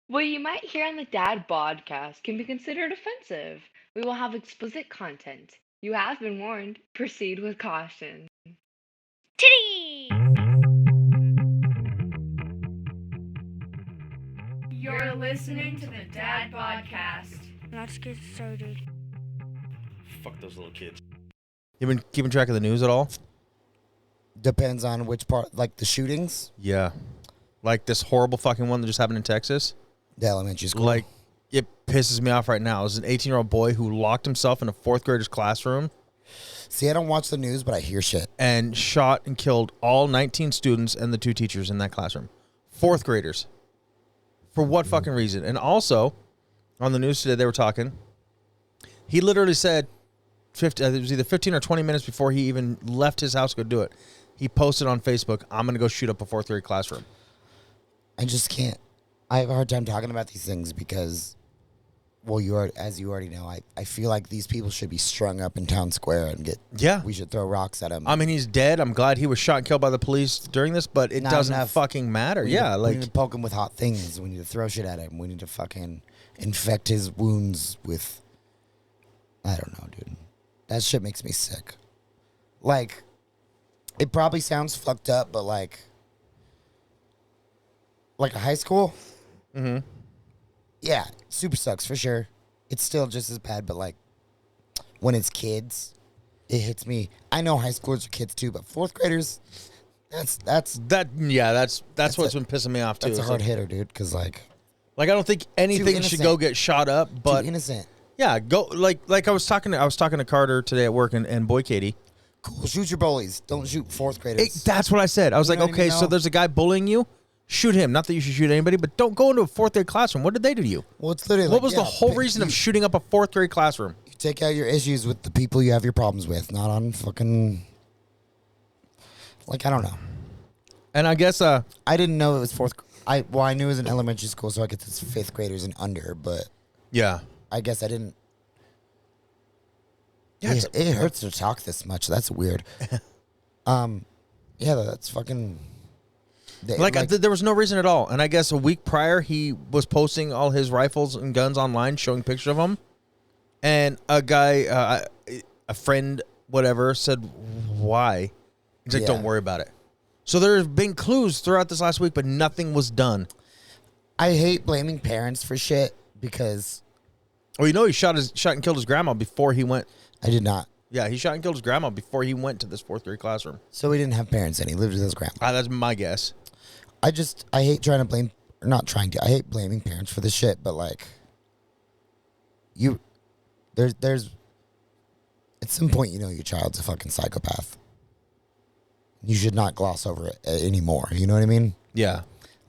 What you might hear on the Dad Podcast can be considered offensive. We will have explicit content. You have been warned. Proceed with caution. Titty! You're listening to the Dad Podcast. Let's get started. Fuck those little kids. You been keeping track of the news at all? Depends on which part, like the shootings, Yeah. Like this horrible fucking one that just happened in Texas. the elementary school. Like, it pisses me off right now. It was an 18-year-old boy who locked himself in a fourth grader's classroom See, I don't watch the news, but I hear shit. and shot and killed all 19 students and the two teachers in that classroom. Fourth graders. For what fucking reason? And also, on the news today, they were talking. He literally said, it was either 15 or 20 minutes before he even left his house to go do it. He posted on Facebook, I'm going to go shoot up a fourth grade classroom. I just can't. I have a hard time talking about these things because, well, as you already know, I feel like these people should be strung up in town square and we should throw rocks at them. I mean, he's dead. I'm glad he was shot and killed by the police during this, but it Not doesn't enough. fucking matter. We Yeah, need to poke him with hot things. We need to throw shit at him. We need to fucking infect his wounds with, I don't know, dude. That shit makes me sick. Like, it probably sounds fucked up, but like a high school? Mm-hmm. Yeah, super sucks for sure. It's still just as bad, but like when it's kids, it hits me. I know high schoolers are kids too, but fourth graders, that's what's been pissing me off too. That's a It's hard like, hitter, dude. Because like I don't think anything should innocent. go get shot up, but too innocent. yeah, go like I was talking to Carter today at work and boy Katie. Cool. Shoot your bullies. Don't shoot fourth graders. That's what I said. I was You like, know what I okay, mean, so though? there's a guy bullying you. Shoot him. Not that you should shoot anybody, but don't go into a fourth grade classroom. What did they do to you? Well, it's literally What like, was the yeah, whole but reason you, of shooting up a fourth grade classroom? You take out your issues with the people you have your problems with, not on fucking. Like, I don't know. And I guess I didn't know it was fourth. I knew it was in elementary school, so I guess it's fifth graders and under, but yeah. I guess I didn't. Yeah, It hurts to talk this much. That's weird. Yeah, that's fucking. There was no reason at all. And I guess a week prior, he was posting all his rifles and guns online, showing pictures of them. And a guy, a friend, whatever, said, why? He's like, don't worry about it. So there have been clues throughout this last week, but nothing was done. I hate blaming parents for shit because Well, he shot and killed his grandma before he went. I did not. Yeah, he shot and killed his grandma before he went to this fourth grade classroom. So he didn't have parents and he lived with his grandma. That's my guess. I hate trying to blame, or not trying to, I hate blaming parents for this shit, but like, there's, at some point you know your child's a fucking psychopath. You should not gloss over it anymore. You know what I mean? Yeah.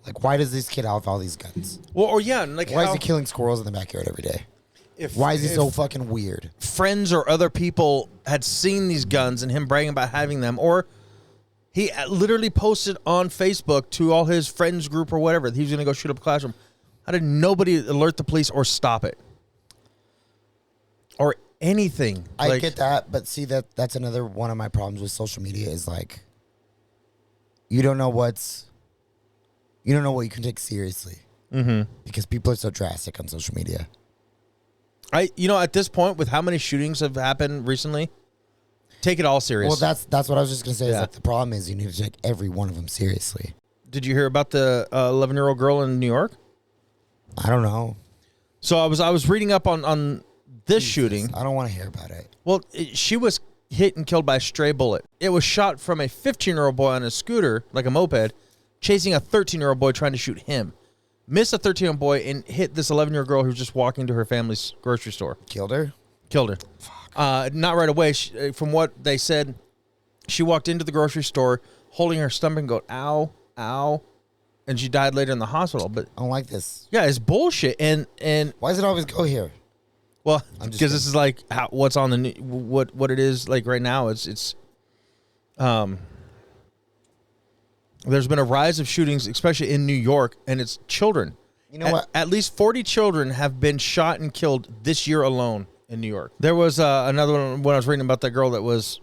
Like, why does this kid have all these guns? Well, or yeah, and like Why is he killing squirrels in the backyard every day? Why is he so fucking weird? Friends or other people had seen these guns and him bragging about having them, or he literally posted on Facebook to all his friends group or whatever that he was going to go shoot up a classroom. How did nobody alert the police or stop it? Or anything? I get that, but see, that's another one of my problems with social media is like, you don't know what you can take seriously. Mm-hmm. Because people are so drastic on social media. At this point, with how many shootings have happened recently, take it all serious. Well, that's what I was just gonna say. Is Yeah. like the problem is you need to take every one of them seriously. Did you hear about the 11-year-old girl in New York? I don't know. So I was reading up on this Jesus, shooting. I don't want to hear about it. Well, she was hit and killed by a stray bullet. It was shot from a 15-year-old boy on a scooter, like a moped, chasing a 13-year-old boy trying to shoot him. Missed a 13-year-old boy and hit this 11-year-old girl who was just walking to her family's grocery store. Killed her? Killed her. Not right away. From what they said, she walked into the grocery store holding her stomach and going, ow, ow, and she died later in the hospital. But I don't like this. yeah, it's bullshit. And Why does it always go here? well, I'm just because this is like what's on the what it is like right now. It's there's been a rise of shootings, especially in New York, and it's children. You know what? At least 40 children have been shot and killed this year alone in New York. There was another one when I was reading about that girl that was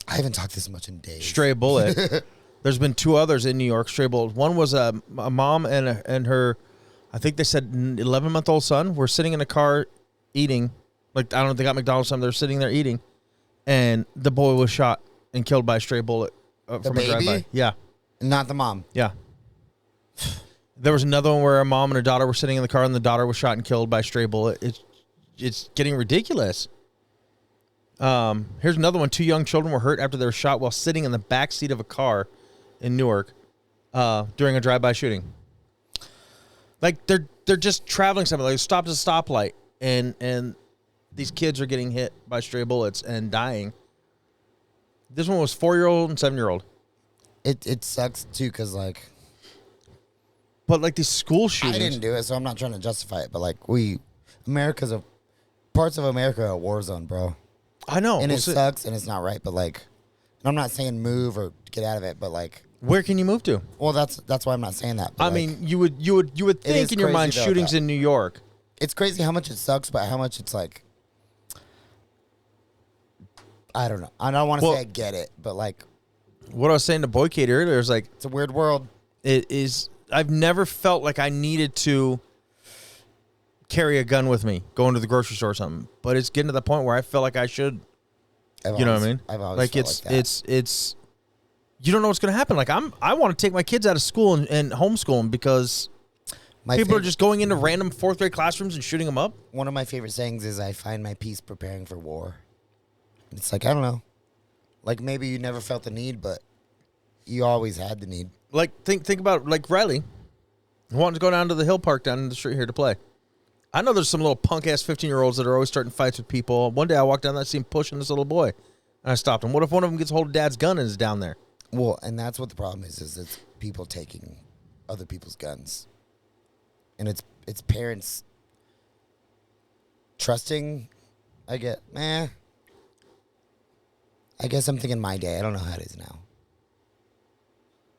I haven't talked this much in days. stray bullet. There's been two others in New York, stray bullets. One was a mom and her I think they said 11-month-old son. We're sitting in a car eating. Like, I don't know if they got McDonald's or something. They're sitting there eating. And the boy was shot and killed by a stray bullet from a baby? drive-by. Yeah. Not the mom. Yeah. There was another one where a mom and a daughter were sitting in the car and the daughter was shot and killed by a stray bullet. It's getting ridiculous. Here's another one. 2 young children were hurt after they were shot while sitting in the back seat of a car in Newark during a drive-by shooting. Like, they're just traveling something. Like, stopped at a stoplight, and these kids are getting hit by stray bullets and dying. This one was 4-year-old and 7-year-old. It sucks, too, because, like... But, like, these school shootings... I didn't do it, so I'm not trying to justify it, but, like, parts of America are a war zone, bro. I know. And it sucks, and it's not right, but, like... And I'm not saying move or get out of it, but, like... Where can you move to? Well, that's why I'm not saying that. I mean, you would think in your mind shootings in New York. It's crazy how much it sucks, but how much it's like... I don't know. I don't want to say I get it, but, like... What I was saying to Boy Kate earlier is, like... It's a weird world. It is... I've never felt like I needed to carry a gun with me going to the grocery store or something, but it's getting to the point where I feel like I should. You know what I mean? I've always like felt it's like that. it's you don't know what's going to happen. Like I want to take my kids out of school and homeschool them because people are just going into random 4th grade classrooms and shooting them up. One of my favorite sayings is, "I find my peace preparing for war." It's like, I don't know, like maybe you never felt the need, but you always had the need. Like think about like Riley wanting to go down to the hill park down the street here to play. I know there's some little punk ass 15-year-olds that are always starting fights with people. One day I walked down there, I see him pushing this little boy, and I stopped him. What if one of them gets hold of Dad's gun and is down there? Well, and that's what the problem is it's people taking other people's guns, and it's parents trusting. I guess I'm thinking my day. I don't know how it is now.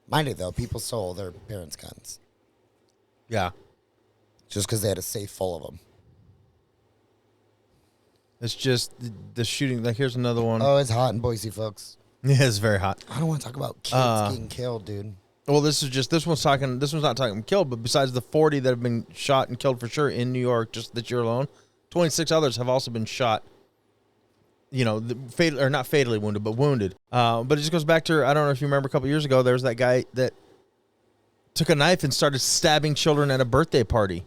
Mind it, though, people stole their parents' guns. Yeah. Just because they had a safe full of them. It's just the shooting. Like, here's another one. Oh, it's hot in Boise, folks. Yeah, it's very hot. I don't want to talk about kids getting killed, dude. Well, this one's not talking killed, but besides the 40 that have been shot and killed for sure in New York, just this year alone, 26 others have also been shot. You know, not fatally wounded, but wounded. But it just goes back to, I don't know if you remember a couple years ago, there was that guy that took a knife and started stabbing children at a birthday party.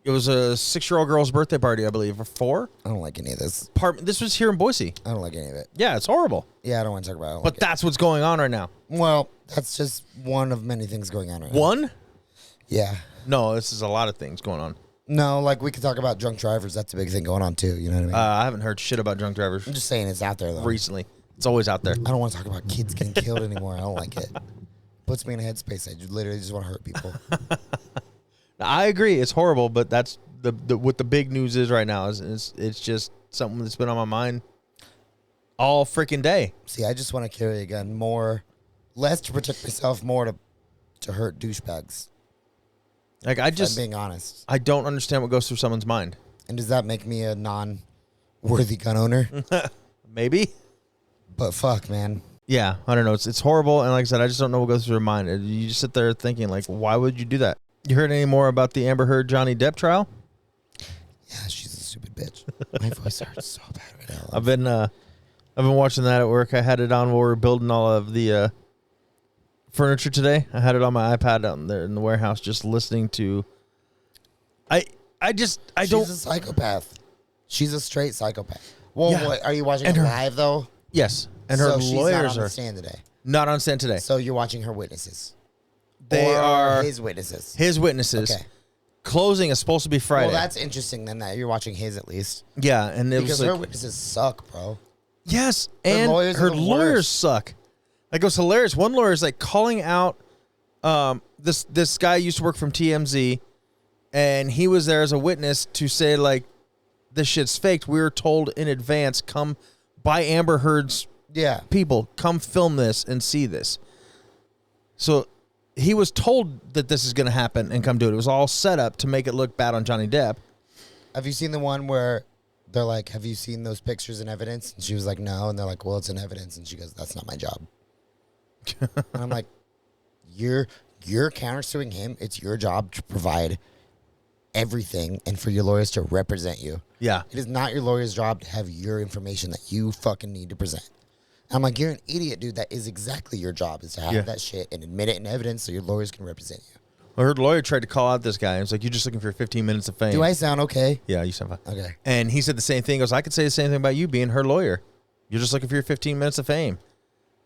It was a 6-year-old girl's birthday party, I believe, or 4. I don't like any of this. This was here in Boise. I don't like any of it. Yeah, it's horrible. Yeah, I don't want to talk about it. But that's what's going on right now. Well, that's just one of many things going on right now. One? Yeah. No, this is a lot of things going on. No, like we could talk about drunk drivers. That's a big thing going on too. You know what I mean? I haven't heard shit about drunk drivers I'm just saying it's out there though. recently. It's always out there. I don't want to talk about kids getting killed anymore. I don't like it. Puts me in a headspace. I literally just want to hurt people. I agree. It's horrible, but that's what the big news is right now. Is it's just something that's been on my mind all freaking day. See, I just want to carry a gun less to protect myself, more to hurt douchebags. Like I'm being honest. I don't understand what goes through someone's mind. And does that make me a non-worthy gun owner? Maybe. But fuck, man. Yeah, I don't know. It's horrible, and like I said, I just don't know what goes through your mind. You just sit there thinking, like, why would you do that? You heard any more about the Amber Heard Johnny Depp trial? Yeah, she's a stupid bitch. My voice hurts so bad right now. I've been watching that at work. I had it on while we were building all of the furniture today. I had it on my iPad out there in the warehouse, just listening to. She's a psychopath. She's a straight psychopath. Well, Yeah. what, are you watching And it her- live though? Yes, and her So she's not lawyers on are the stand today. not on stand today. So you're watching her witnesses. They Or are his witnesses. his witnesses. Okay. Closing is supposed to be Friday. Well, that's interesting then that you're watching his at least. Yeah, and it Because was her like, witnesses suck, bro. yes, Her and lawyers are her the lawyers worst. suck. Like, it was hilarious. One lawyer is like calling out this guy used to work from TMZ, and he was there as a witness to say, like, this shit's faked. We were told in advance, come by Amber Heard's Yeah. people, come film this and see this. So he was told that this is going to happen and come do it. It was all set up to make it look bad on Johnny Depp. Have you seen the one where they're like, have you seen those pictures and evidence? And she was like, no. And they're like, well, it's in evidence. And she goes, that's not my job. And I'm like, You're countersuing him. It's your job to provide everything and for your lawyers to represent you. Yeah. It is not your lawyer's job to have your information that you fucking need to present. I'm like, you're an idiot, dude. That is exactly your job, is to have that shit and admit it in evidence so your lawyers can represent you. I heard a lawyer tried to call out this guy. It was like, you're just looking for 15 minutes of fame. Do I sound okay? Yeah, you sound fine. Okay. And he said the same thing. He goes, I could say the same thing about you being her lawyer. You're just looking for your 15 minutes of fame.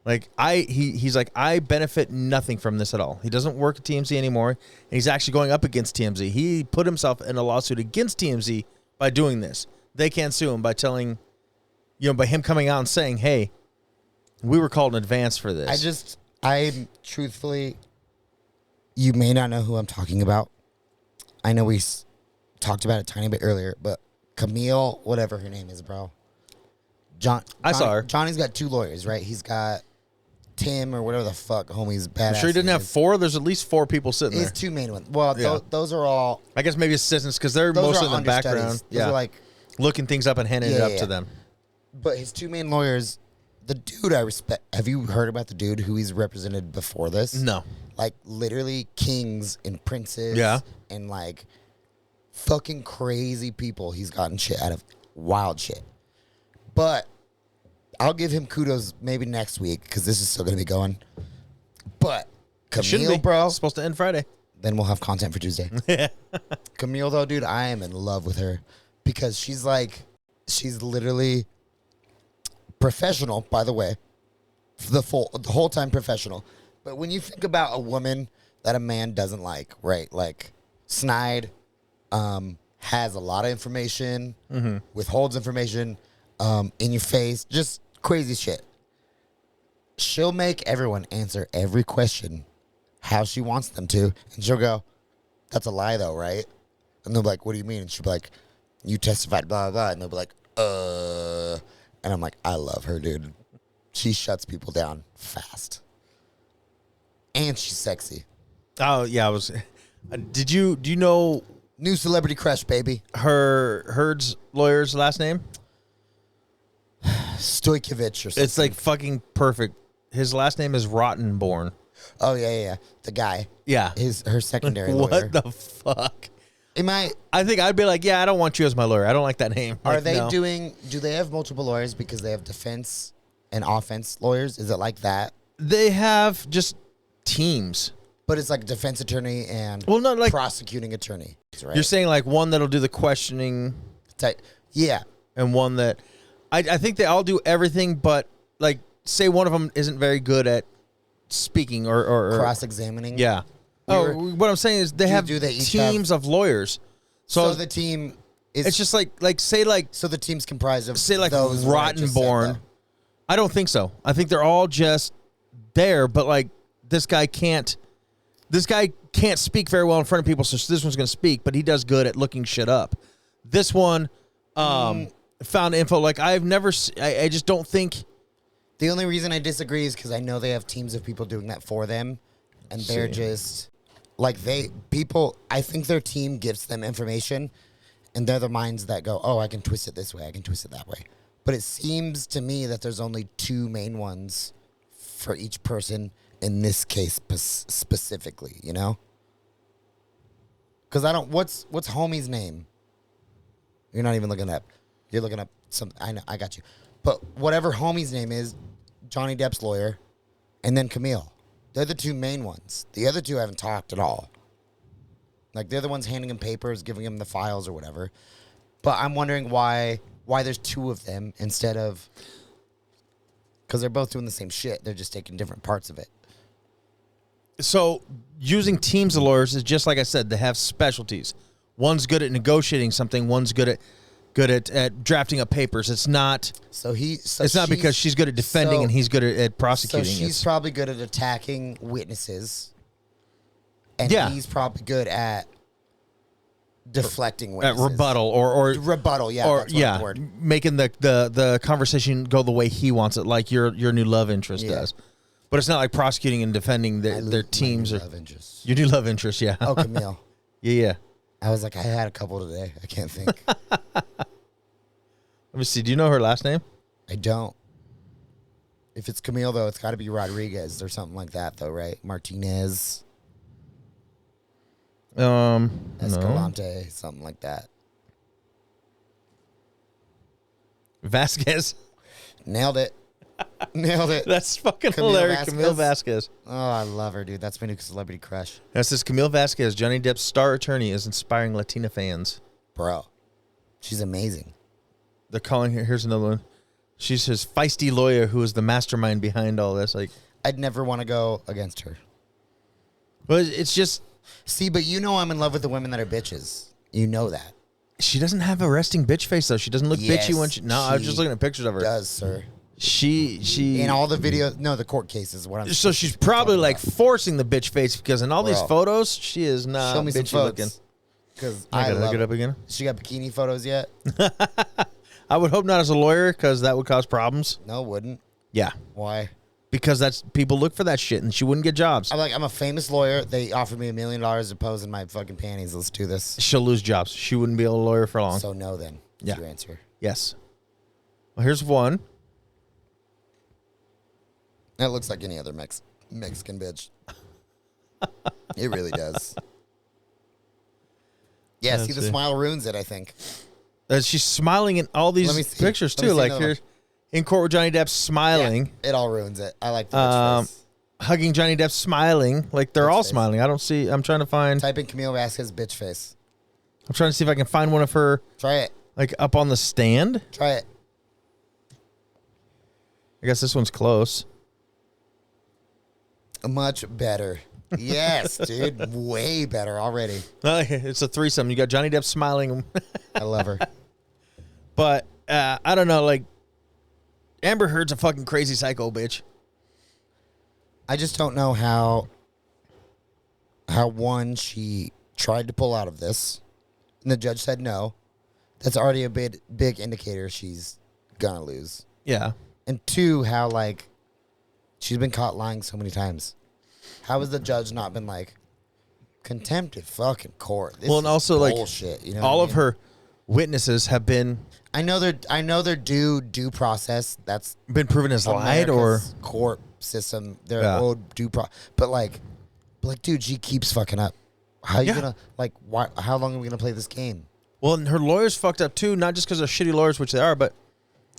Like, he's like, I benefit nothing from this at all. He doesn't work at TMZ anymore, and he's actually going up against TMZ. He put himself in a lawsuit against TMZ by doing this. They can't sue him by telling, by him coming out and saying, hey, we were called in advance for this. I truthfully, you may not know who I'm talking about. I know we talked about it a tiny bit earlier, but Camille, whatever her name is, bro. I saw her. Johnny's got 2 lawyers, right? He's got Tim or whatever the fuck homie's badass. I'm sure he didn't have 4. There's at least 4 people sitting His there. 2 main ones. Well, those are all. I guess maybe assistants because they're Those mostly are in the background. understudies. Those are like, looking things up and handing it up to them. But his 2 main lawyers, the dude I respect. Have you heard about the dude who he's represented before this? No. Like literally kings and princes. Yeah. And like fucking crazy people he's gotten shit out of. Wild shit. But I'll give him kudos maybe next week because this is still going to be going. But Camille, bro. It's supposed to end Friday. Then we'll have content for Tuesday. Camille, though, dude, I am in love with her because she's literally professional, by the way. The whole time professional. But when you think about a woman that a man doesn't like, right? Like snide, has a lot of information, withholds information, in your face, just crazy shit. She'll make everyone answer every question how she wants them to, and she'll go, that's a lie though, right? And they'll be like, what do you mean? And she'll be like, you testified, blah, blah, blah. And they'll be like, and I'm like, I love her, dude. She shuts people down fast. And she's sexy. Oh, yeah, do you know New celebrity crush, baby. Herd's lawyer's last name? Stojkovic or something. It's like fucking perfect. His last name is Rottenborn. Oh, yeah. The guy. Yeah. Her secondary lawyer. What the fuck? I think I'd be like, yeah, I don't want you as my lawyer. I don't like that name. Are Like, they no. do they have multiple lawyers because they have defense and offense lawyers? Is it like that? They have just teams. But it's like defense attorney and prosecuting attorney, right? You're saying like one that'll do the questioning. Yeah. And one that, I think they all do everything, but like say one of them isn't very good at speaking or cross-examining. Yeah. What I'm saying is they have teams of lawyers. So the team is. It's just like say like. So the team's comprised of say like those Rottenborn. I don't think so. I think they're all just there, but like this guy can't speak very well in front of people, so this one's going to speak, but he does good at looking shit up. This one found info. Like, I just don't think. The only reason I disagree is because I know they have teams of people doing that for them, and they're just, like, I think their team gives them information, and they're the minds that go, oh, I can twist it this way, I can twist it that way. But it seems to me that there's only 2 main ones for each person in this case specifically, you know? Because what's homie's name? You're not even looking up. You're looking up something. I know, I got you. But whatever homie's name is, Johnny Depp's lawyer, and then Camille. They're the 2 main ones. The other 2 haven't talked at all. Like, they're the ones handing him papers, giving him the files or whatever. But I'm wondering why there's 2 of them instead of... Because they're both doing the same shit. They're just taking different parts of it. So using teams of lawyers is just like I said. They have specialties. One's good at negotiating something. One's good at drafting up papers. It's not. It's not because she's good at defending and he's good at prosecuting. So she's probably good at attacking witnesses, and he's probably good at deflecting witnesses. At rebuttal or rebuttal. Yeah, or that's the word. Making the conversation go the way he wants it, like your new love interest does. But it's not like prosecuting and defending their teams. My new love interest. Your new love interest, yeah. Oh, Camille. Yeah. I was like, I had a couple today. I can't think. Let me see. Do you know her last name? I don't. If it's Camille, though, it's got to be Rodriguez or something like that, though, right? Martinez. No. Escalante, something like that. Vasquez. Nailed it. Nailed it. That's fucking Camille hilarious. Vasquez? Camille Vasquez. Oh, I love her, dude. That's my new celebrity crush. That says Camille Vasquez, Johnny Depp's star attorney, is inspiring Latina fans. Bro, she's amazing. They're calling her. Here's another one. She's his feisty lawyer who is the mastermind behind all this. Like, I'd never want to go against her. well, it's just See, but you know I'm in love with the women that are bitches. You know that. she doesn't have a resting bitch face though. She doesn't look Yes, bitchy when she. No, I was just she looking at pictures of her. Does, sir. She In all the videos, no, the court cases. What I'm So she's probably talking like about. forcing the bitch face because in all these Bro. photos she is not Show me some bitchy looking. photos. Because I I gotta love look it up again. She got bikini photos yet? I would hope not as a lawyer because that would cause problems. No, wouldn't. Yeah, Why? because that's people look for that shit and she wouldn't get jobs. I'm like, I'm a famous lawyer. They offered me $1 million to pose in my fucking panties. Let's do this. She'll lose jobs. She wouldn't be a lawyer for long. So no, then. That's Yeah. your answer. Yes. Well, here's one. That looks like any other Mexican bitch. It really does. Yeah, Let's see, the see. smile ruins it, I think. She's smiling in all these Let me see. pictures Let me too. see Like another here, in court with Johnny Depp smiling, Yeah, it all ruins it. I like the bitch face. hugging Johnny Depp smiling. Like they're Bitch all face. smiling. I don't see. I'm trying to find. Type in Camille Vasquez bitch face. I'm trying to see if I can find one of her Try it. like up on the stand. Try it. I guess this one's close. Much better. Yes, dude. Way better already. It's a threesome. You got Johnny Depp smiling, I love her. but I don't know. Like Amber Heard's a fucking crazy psycho bitch. I just don't know how one, she tried to pull out of this and the judge said no. That's already a big indicator she's gonna lose. Yeah. And two, how like she's been caught lying so many times. How has the judge not been like contempt of fucking court? This Well, and is also like bullshit. You know all what I of mean? her witnesses have been I know they're due process. That's proven as lied or America's court system. They're Yeah. owed due but like, dude, she keeps fucking up. How you Yeah. gonna like? Why? How long are we gonna play this game? well, and her lawyers fucked up too. Not just because they're shitty lawyers, which they are, but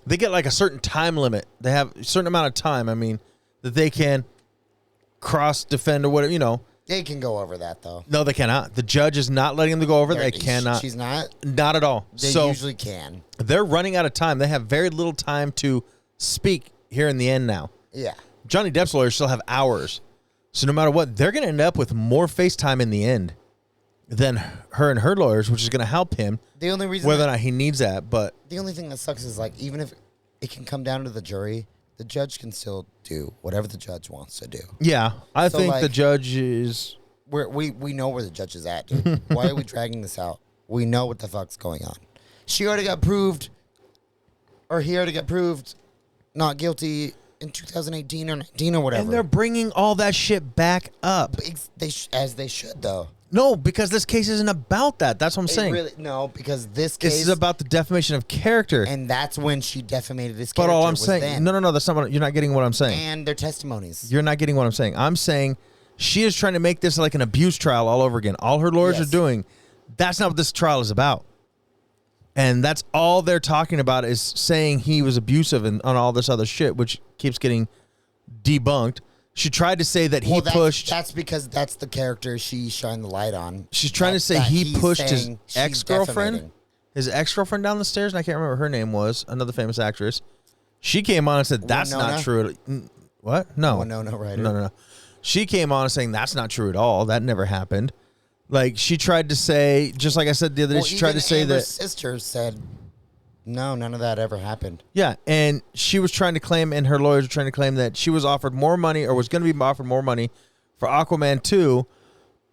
they get like a certain time limit. They have a certain amount of time. I mean, that they can cross defend or whatever. You know, They can go over that though. no, they cannot. The judge is not letting them go over. They They're- cannot. She's not. Not at all. They So usually can. they're running out of time. They have very little time to speak here in the end now. Yeah. Johnny Depp's lawyers still have hours. So no matter what, they're going to end up with more FaceTime in the end than her and her lawyers, which is going to help him, The only reason whether or not he needs that. But the only thing that sucks is like even if it can come down to the jury, the judge can still do whatever the judge wants to do. yeah, I So, think the like- judge is... We know where the judge is at, dude. Why are we dragging this out? We know what the fuck's going on. She already got proved, or he already got proved not guilty in 2018 or 19 or whatever. And they're bringing all that shit back up. As they should though. No, because this case isn't about that. That's what I'm It saying. really, no, because this case This is about the defamation of character. and that's when she defamated his But character. all I'm was saying... then. No, that's not what... You're not getting what I'm saying. And their testimonies. You're not getting what I'm saying. I'm saying she is trying to make this like an abuse trial all over again. All her lawyers Yes. are doing. That's not what this trial is about. And that's all they're talking about is saying he was abusive and on all this other shit, which keeps getting debunked. She tried to say that he pushed. That's because that's the character she shined the light on. She's trying to say That he he's pushed his saying she's ex-girlfriend. defamating. His ex-girlfriend down the stairs, and I can't remember what her name was. Another famous actress. She came on and said that's not Winona? true. What? No. Winona Ryder. No. She came on saying that's not true at all. That never happened. Like she tried to say, just like I said the other day, Well, she tried to even say Amber's that. sister said, no, none of that ever happened. Yeah, and she was trying to claim, and her lawyers were trying to claim that she was offered more money or was going to be offered more money for Aquaman 2.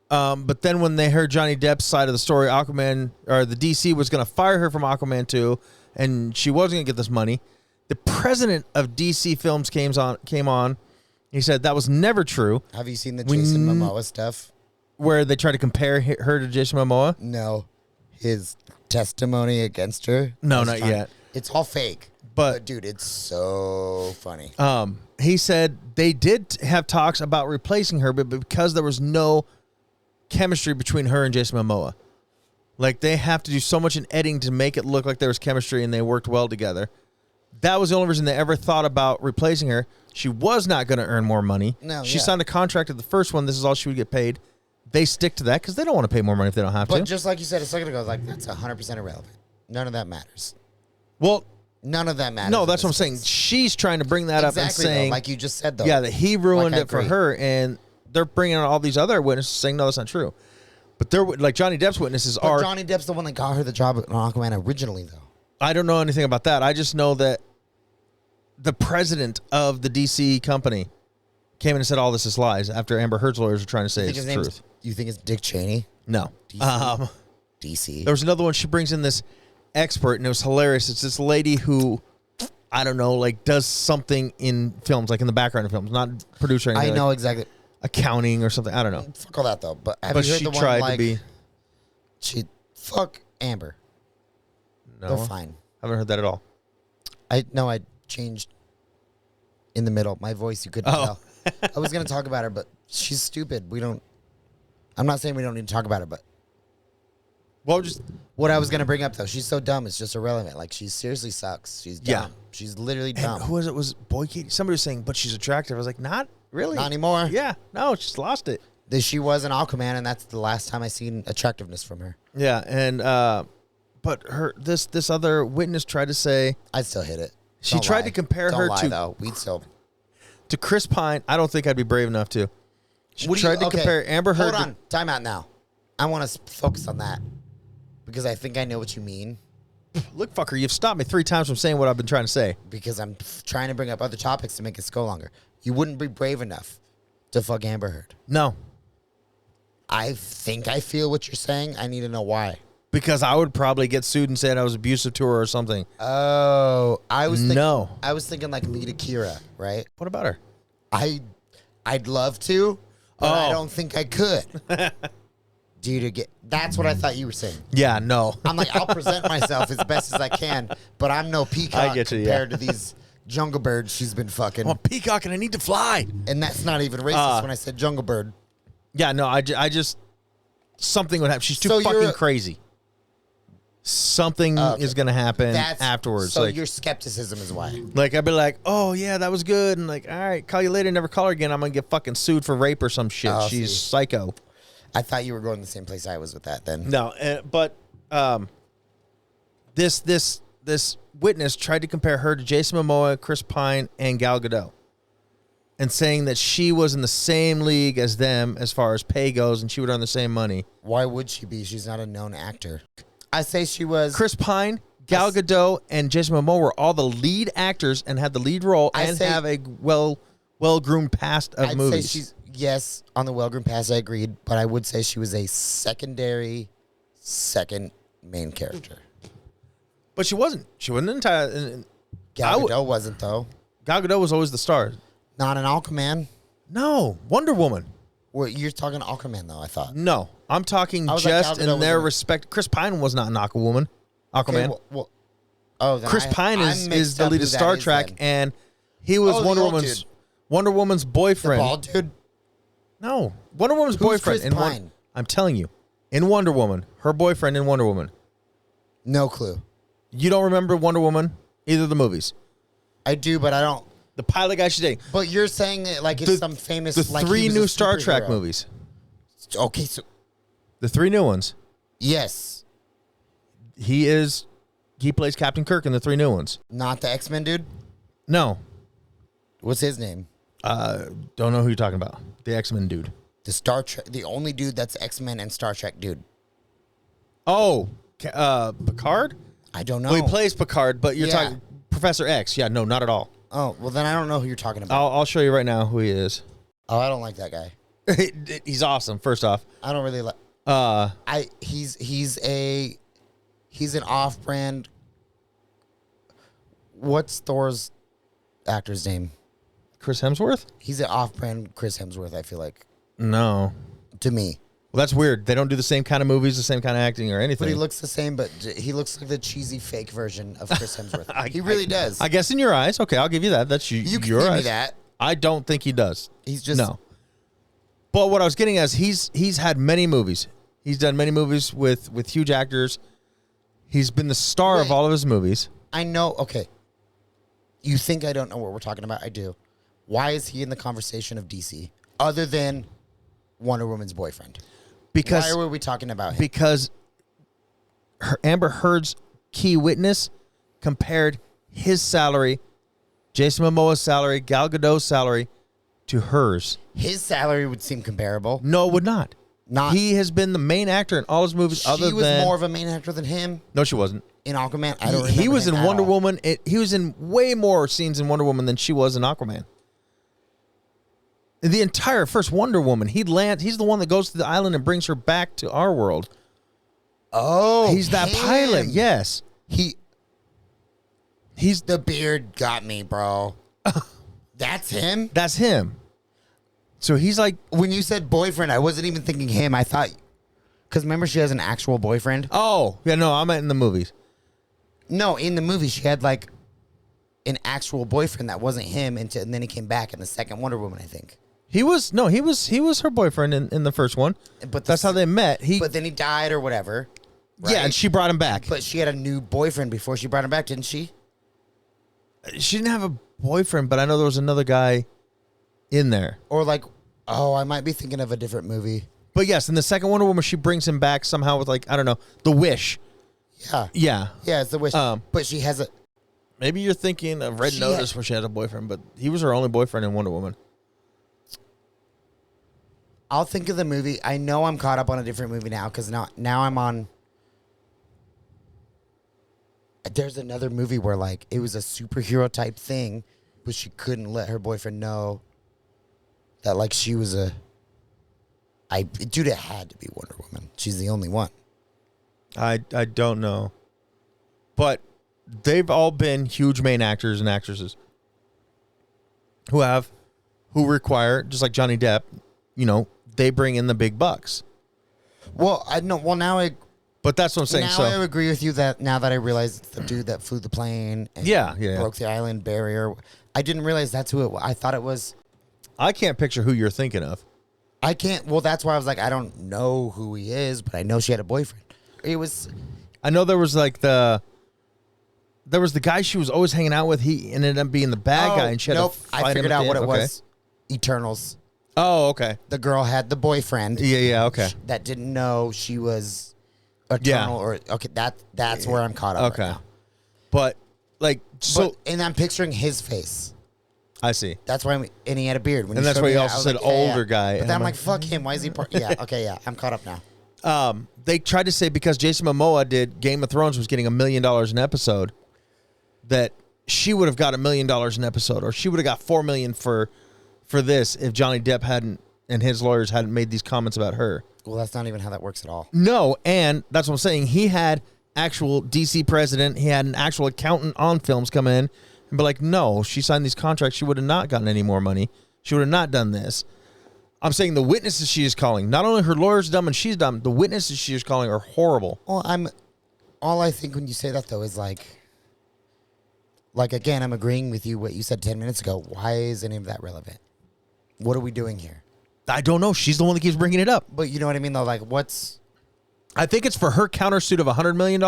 But then when they heard Johnny Depp's side of the story, Aquaman or the DC was going to fire her from Aquaman 2, and she wasn't going to get this money. The president of DC Films came on. He said that was never true. Have you seen the We Jason Momoa stuff? Where they try to compare her to Jason Momoa. No. His testimony against her? No, was not fine. yet. It's all fake. But Dude, it's so funny. he said they did have talks about replacing her, but because there was no chemistry between her and Jason Momoa. Like, they have to do so much in editing to make it look like there was chemistry and they worked well together. That was the only reason they ever thought about replacing her. She was not going to earn more money. No, she yeah. signed a contract at the first one. This is all she would get paid. They stick to that because they don't want to pay more money if they don't have But to. just like you said a second ago, like that's 100% irrelevant. None of that matters. Well, None of that matters. no, in that's this what I'm saying. case. She's trying to bring that up and Exactly, though, saying, like you just said, though. yeah, that he ruined Like, I it for agree. her, and they're bringing on all these other witnesses saying, no, that's not true. But they're like Johnny Depp's witnesses But are. Johnny Depp's the one that got her the job at Aquaman originally, though. I don't know anything about that. I just know that the president of the DC company came in and said all this is lies after Amber Heard's lawyers were trying to say it's the truth. You think it's Dick Cheney? No. DC? DC. There was another one. She brings in this expert, and it was hilarious. It's this lady who, I don't know, like does something in films, like in the background of films, not producer or anything. I know like exactly. accounting or something. I don't know. Fuck all that, though. But have But you heard she the one, tried like, to be. Fuck Amber. No, They're fine. haven't heard that at all. I changed in the middle. My voice, you couldn't tell. I was going to talk about her, but she's stupid. I'm not saying we don't need to talk about her, but Well, just what I was going to bring up, though, she's so dumb, it's just irrelevant. Like, she seriously sucks. She's dumb. Yeah. She's literally and dumb. who was it? Was Boy Katie? Somebody was saying, but she's attractive. I was like, not really. Not anymore. Yeah, no, she's lost it. She was an Aquaman, and that's the last time I seen attractiveness from her. Yeah, and but this other witness tried to say I'd still hit it. She Don't tried lie. to compare Don't her lie, to- though. We'd still. to Chris Pine. I don't think I'd be brave enough to. She What do you- tried to okay, compare Amber Heard. Hold on. Time out now. I want to focus on that because I think I know what you mean. Look, fucker, you've stopped me 3 times from saying what I've been trying to say. Because I'm trying to bring up other topics to make this go longer. You wouldn't be brave enough to fuck Amber Heard. No, I think I feel what you're saying. I need to know why. because I would probably get sued and said I was abusive to her or something. Oh, I was thinking, No. I was thinking like Lita Kira, right? What about her? I'd love to, but I Oh. don't think I could. That's what I thought you were saying. Yeah, no. I'm like, I'll present myself as best as I can, but I'm no peacock I get you, compared yeah. to these jungle birds she's been fucking. I'm a peacock and I need to fly. And that's not even racist when I said jungle bird. Yeah, no, I just something would happen. She's too So fucking you're- crazy. Something Okay. is going to happen afterwards. So like, your skepticism is why. like, I'd be like, oh, yeah, that was good. And like, all right, call you later. Never call her again. I'm going to get fucking sued for rape or some shit. Oh, She's see. psycho. I thought you were going the same place I was with that then. No, but this witness tried to compare her to Jason Momoa, Chris Pine, and Gal Gadot, and saying that she was in the same league as them as far as pay goes, and she would earn the same money. Why would she be? She's not a known actor. I say she was. Chris Pine, Gal Gadot, and Jason Momoa were all the lead actors and had the lead role I and say- have a well-groomed past of I'd movies. say she's, yes, on the Wellgren Pass, I agreed, but I would say she was a second main character. But she wasn't. She wasn't entirely. Gal Gadot wasn't, though. Gal Gadot was always the star. Not an Aquaman. No, Wonder Woman. Well, you're talking Aquaman, though, I thought. No, I'm talking I was like, just Gal Gadot in their was in it. respect. Chris Pine was not an Aquaman. Aquaman. Okay, then Chris Pine I'm is mixed the up lead who of that Star is Trek, then. and he was Oh, the Wonder old Woman's dude. The boyfriend. bald dude? No, Wonder Woman's Who's boyfriend. Chris Pine? I'm telling you, in Wonder Woman, her boyfriend in Wonder Woman. No clue. You don't remember Wonder Woman? Either of the movies. I do, but I don't. The pilot guy she's dating. But you're saying it like it's some famous. The like he 3 was a new Star Trek superhero. movies. Okay, so The 3 new ones. yes, He plays Captain Kirk in the 3 new ones. not the X-Men dude. No, What's his name? don't know who you're talking about. The X-Men dude. The Star Trek, the only dude that's X-Men and Star Trek dude. Oh, Picard? I don't know. Well, he plays Picard, but you're Yeah. talking Professor X. Yeah, no, not at all. Oh, well then I don't know who you're talking about. I'll show you right now who he is. Oh, I don't like that guy. He's awesome. First off, I don't really like. He's an off-brand. What's Thor's actor's name? Chris Hemsworth? He's an off-brand Chris Hemsworth. I feel like No. to me, Well, that's weird. They don't do the same kind of movies, the same kind of acting, or anything. but he looks the same. But he looks like the cheesy fake version of Chris Hemsworth. He really does. I guess in your eyes. Okay, I'll give you that. That's you can your give me eyes. that. I don't think he does. He's just No. But what I was getting at is he's had many movies. He's done many movies with huge actors. He's been the star of Wait. all of his movies. I know. Okay. You think I don't know what we're talking about? I do. Why is he in the conversation of DC other than Wonder Woman's boyfriend? Because Why are we talking about him? Because Amber Heard's key witness compared his salary, Jason Momoa's salary, Gal Gadot's salary, to hers. His salary would seem comparable. No, it would not. Not. He has been the main actor in all his movies. She was more of a main actor than him No, she wasn't. in Aquaman. I don't. He remember was him in at Wonder all. Woman. He was in way more scenes in Wonder Woman than she was in Aquaman. The entire first Wonder Woman, he's the one that goes to the island and brings her back to our world. Oh, He's that him. pilot. Yes. He's the beard got me, bro. That's him. That's him. So he's like, When you said boyfriend, I wasn't even thinking him. I thought, because remember she has an actual boyfriend. oh, yeah, no, I'm in the movies. No, in the movie she had like an actual boyfriend that wasn't him, and then he came back in the second Wonder Woman, I think. He was her boyfriend in the first one. But That's how they met. But then he died or whatever. Yeah, and right? she brought him back. But she had a new boyfriend before she brought him back, didn't she? She didn't have a boyfriend, but I know there was another guy in there. Or like, oh, I might be thinking of a different movie. But yes, in the second Wonder Woman, she brings him back somehow with like, I don't know, the wish. Yeah. Yeah. Yeah, it's the wish. But she has a. Maybe you're thinking of Red She Notice where she had a boyfriend, but he was her only boyfriend in Wonder Woman. I'll think of the movie. I know I'm caught up on a different movie now because now I'm on. There's another movie where like it was a superhero type thing, but she couldn't let her boyfriend know that like she was a. Dude, it had to be Wonder Woman. She's the only one. I don't know. But they've all been huge main actors and actresses who require, just like Johnny Depp, they bring in the big bucks. Well, I know. Well, But that's what I'm saying. now I agree with you that now that I realize it's the dude that flew the plane and Yeah. broke the island barrier. I didn't realize that's who it was. I thought it was. I can't picture who you're thinking of. I can't. Well, that's why I was like, I don't know who he is, but I know she had a boyfriend. It was. I know there was like the guy she was always hanging out with. He ended up being the bad guy, and she had nope. to fight I him figured at out the what end. it Okay. was. Eternals. Oh, okay. The girl had the boyfriend. Yeah, okay. That didn't know she was Eternal. Yeah. Or okay, that's where I'm caught up. Okay. Right now. But like, so And I'm picturing his face. I see. That's why. And he had a beard. When And you that's showed why me you that, also I was said like, yeah, older yeah. guy. But And then I'm I'm like, like, fuck him. Why is he part? Yeah. Okay. Yeah. I'm caught up now. They tried to say because Jason Momoa did Game of Thrones was getting $1 million an episode, that she would have got $1 million an episode, or she would have got $4 million for this if Johnny Depp hadn't and his lawyers hadn't made these comments about her. Well, that's not even how that works at all. No, and that's what I'm saying. He had actual DC president. He had an actual accountant on films come in and be like, no, she signed these contracts. She would have not gotten any more money. She would have not done this. I'm saying the witnesses she is calling, not only her lawyer's dumb and she's dumb, the witnesses she is calling are horrible. Well, all I think when you say that though is like again, I'm agreeing with you what you said 10 minutes ago. Why is any of that relevant? What are we doing here? I don't know. She's the one that keeps bringing it up. But you know what I mean though? Like I think it's for her countersuit of $100 million.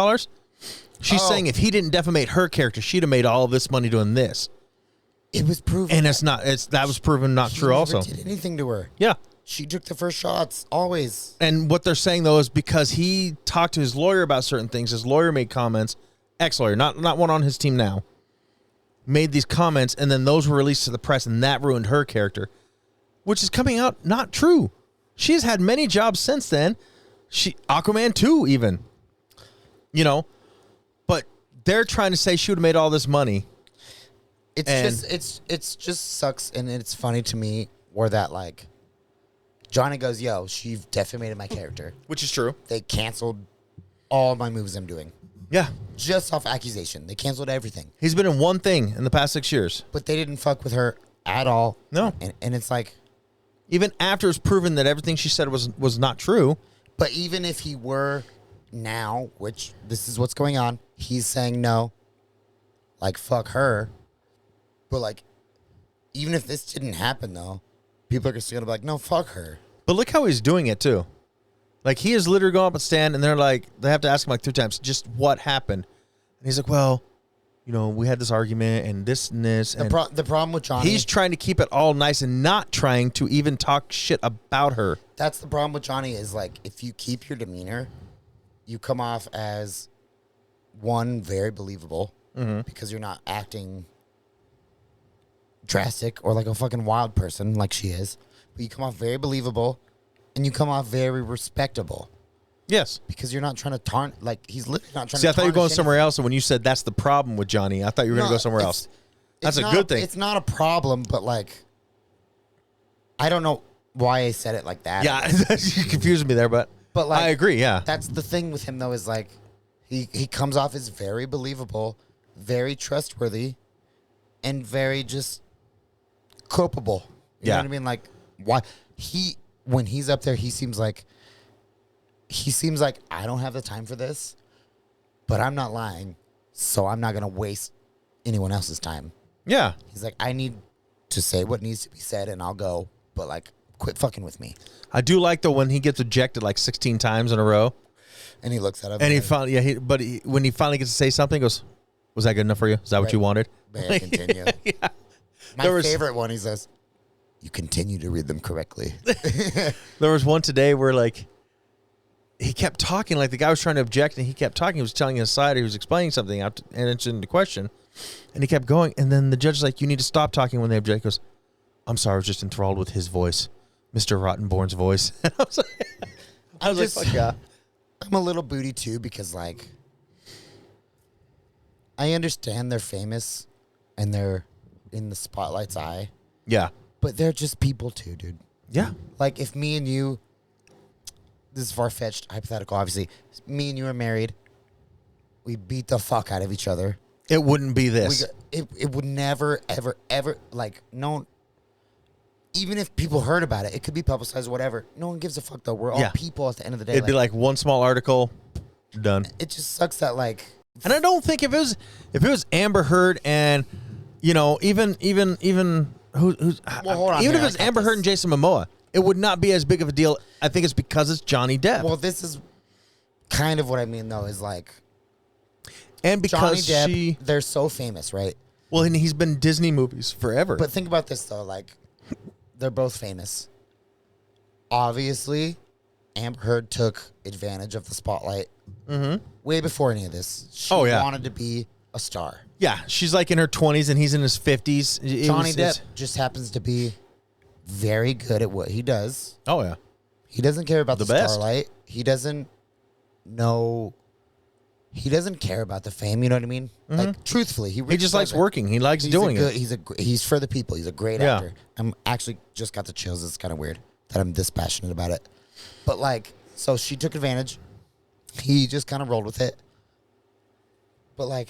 She's saying if he didn't defamate her character, she'd have made all this money doing this. it was proven. And that was proven not he true never also. did anything to her. Yeah. She took the first shots always. And what they're saying though is because he talked to his lawyer about certain things, his lawyer made comments, ex-lawyer, not one on his team now, made these comments, and then those were released to the press, and that ruined her character, which is coming out not true. She has had many jobs since then. Aquaman 2 even. But they're trying to say she would have made all this money. It's just sucks, and it's funny to me where that like Johnny goes, yo, she defamated my character. Which is true. They canceled all my moves I'm doing. Yeah. Just off accusation. They canceled everything. He's been in one thing in the past 6 years. But they didn't fuck with her at all. No. And it's like, Even after it's proven that everything she said was not true. but even if he were now, which this is what's going on, he's saying no. Like, fuck her. But like, even if this didn't happen though, people are still gonna be like, no, fuck her. But look how he's doing it too. Like he is literally going up and stand, and they're like, they have to ask him like 3 times, just what happened, and he's like, well, you know, we had this argument and this and this. And The problem with Johnny, he's trying to keep it all nice and not trying to even talk shit about her. that's the problem with Johnny is like if you keep your demeanor, you come off as one very believable because you're not acting drastic or like a fucking wild person like she is, but you come off very believable and you come off very respectable. Yes. Because you're not trying to tarn like he's literally not trying See, to I thought you were going tarnish somewhere anything. else, and when you said that's the problem with Johnny, I thought you were going to go somewhere else. That's It's a not good thing. It's not a problem, but like I don't know why I said it like that. Yeah, you confused me there, but But like I agree, yeah. That's the thing with him though, is like he comes off as very believable, very trustworthy, and very just culpable. You know Yeah. what I mean? Like why when he's up there, he seems like I don't have the time for this, but I'm not lying, so I'm not gonna waste anyone else's time. Yeah. He's like, I need to say what needs to be said, and I'll go, but like, quit fucking with me. I do like, though, when he gets ejected like 16 times in a row, And he looks at him, and he finally, when he finally gets to say something, he goes, was that good enough for you? Is that what Right. you wanted? May I continue? Yeah. My There was- favorite one, he says, you continue to read them correctly. There was one today where, like, he kept talking, like the guy was trying to object, and he kept talking. He was telling his side, he was explaining something, and answering the question, and he kept going. And then the judge's like, you need to stop talking when they object. He goes, I'm sorry, I was just enthralled with his voice, Mr. Rottenborn's voice. And I was like, fuck yeah. I'm a little booty too, because like, I understand they're famous and they're in the spotlight's eye, Yeah. but they're just people too, dude. Yeah. Like if me and you, this is far-fetched, hypothetical, obviously, me and you are married, we beat the fuck out of each other. It wouldn't be this. It would never, ever, ever, like, no, even if people heard about it, it could be publicized, whatever. No one gives a fuck, though. We're all Yeah. people at the end of the day. It'd be like one small article, done. it just sucks that, like, And I don't think if it was Amber Heard and, you know, even Well, hold on even here, if it's I got Amber Heard this. and Jason Momoa, it would not be as big of a deal. I think it's because it's Johnny Depp. well, this is kind of what I mean, though, is like, and Johnny because Depp, they're so famous, right? well, and he's been in Disney movies forever. But think about this, though, like, they're both famous. Obviously, Amber Heard took advantage of the spotlight way before any of this. She Oh, yeah. wanted to be a star. yeah, she's like in her 20s and he's in his 50s. Johnny Depp just happens to be very good at what he does. Oh, yeah. He doesn't care about the, The best. starlight. He doesn't know. He doesn't care about the fame. You know what I mean? Like, truthfully, He just likes doesn't. working. He likes He's doing a good, it. He's for the people. He's a great Yeah. actor. I'm actually just got the chills. It's kind of weird that I'm this passionate about it. But like, so she took advantage. He just kind of rolled with it. But like,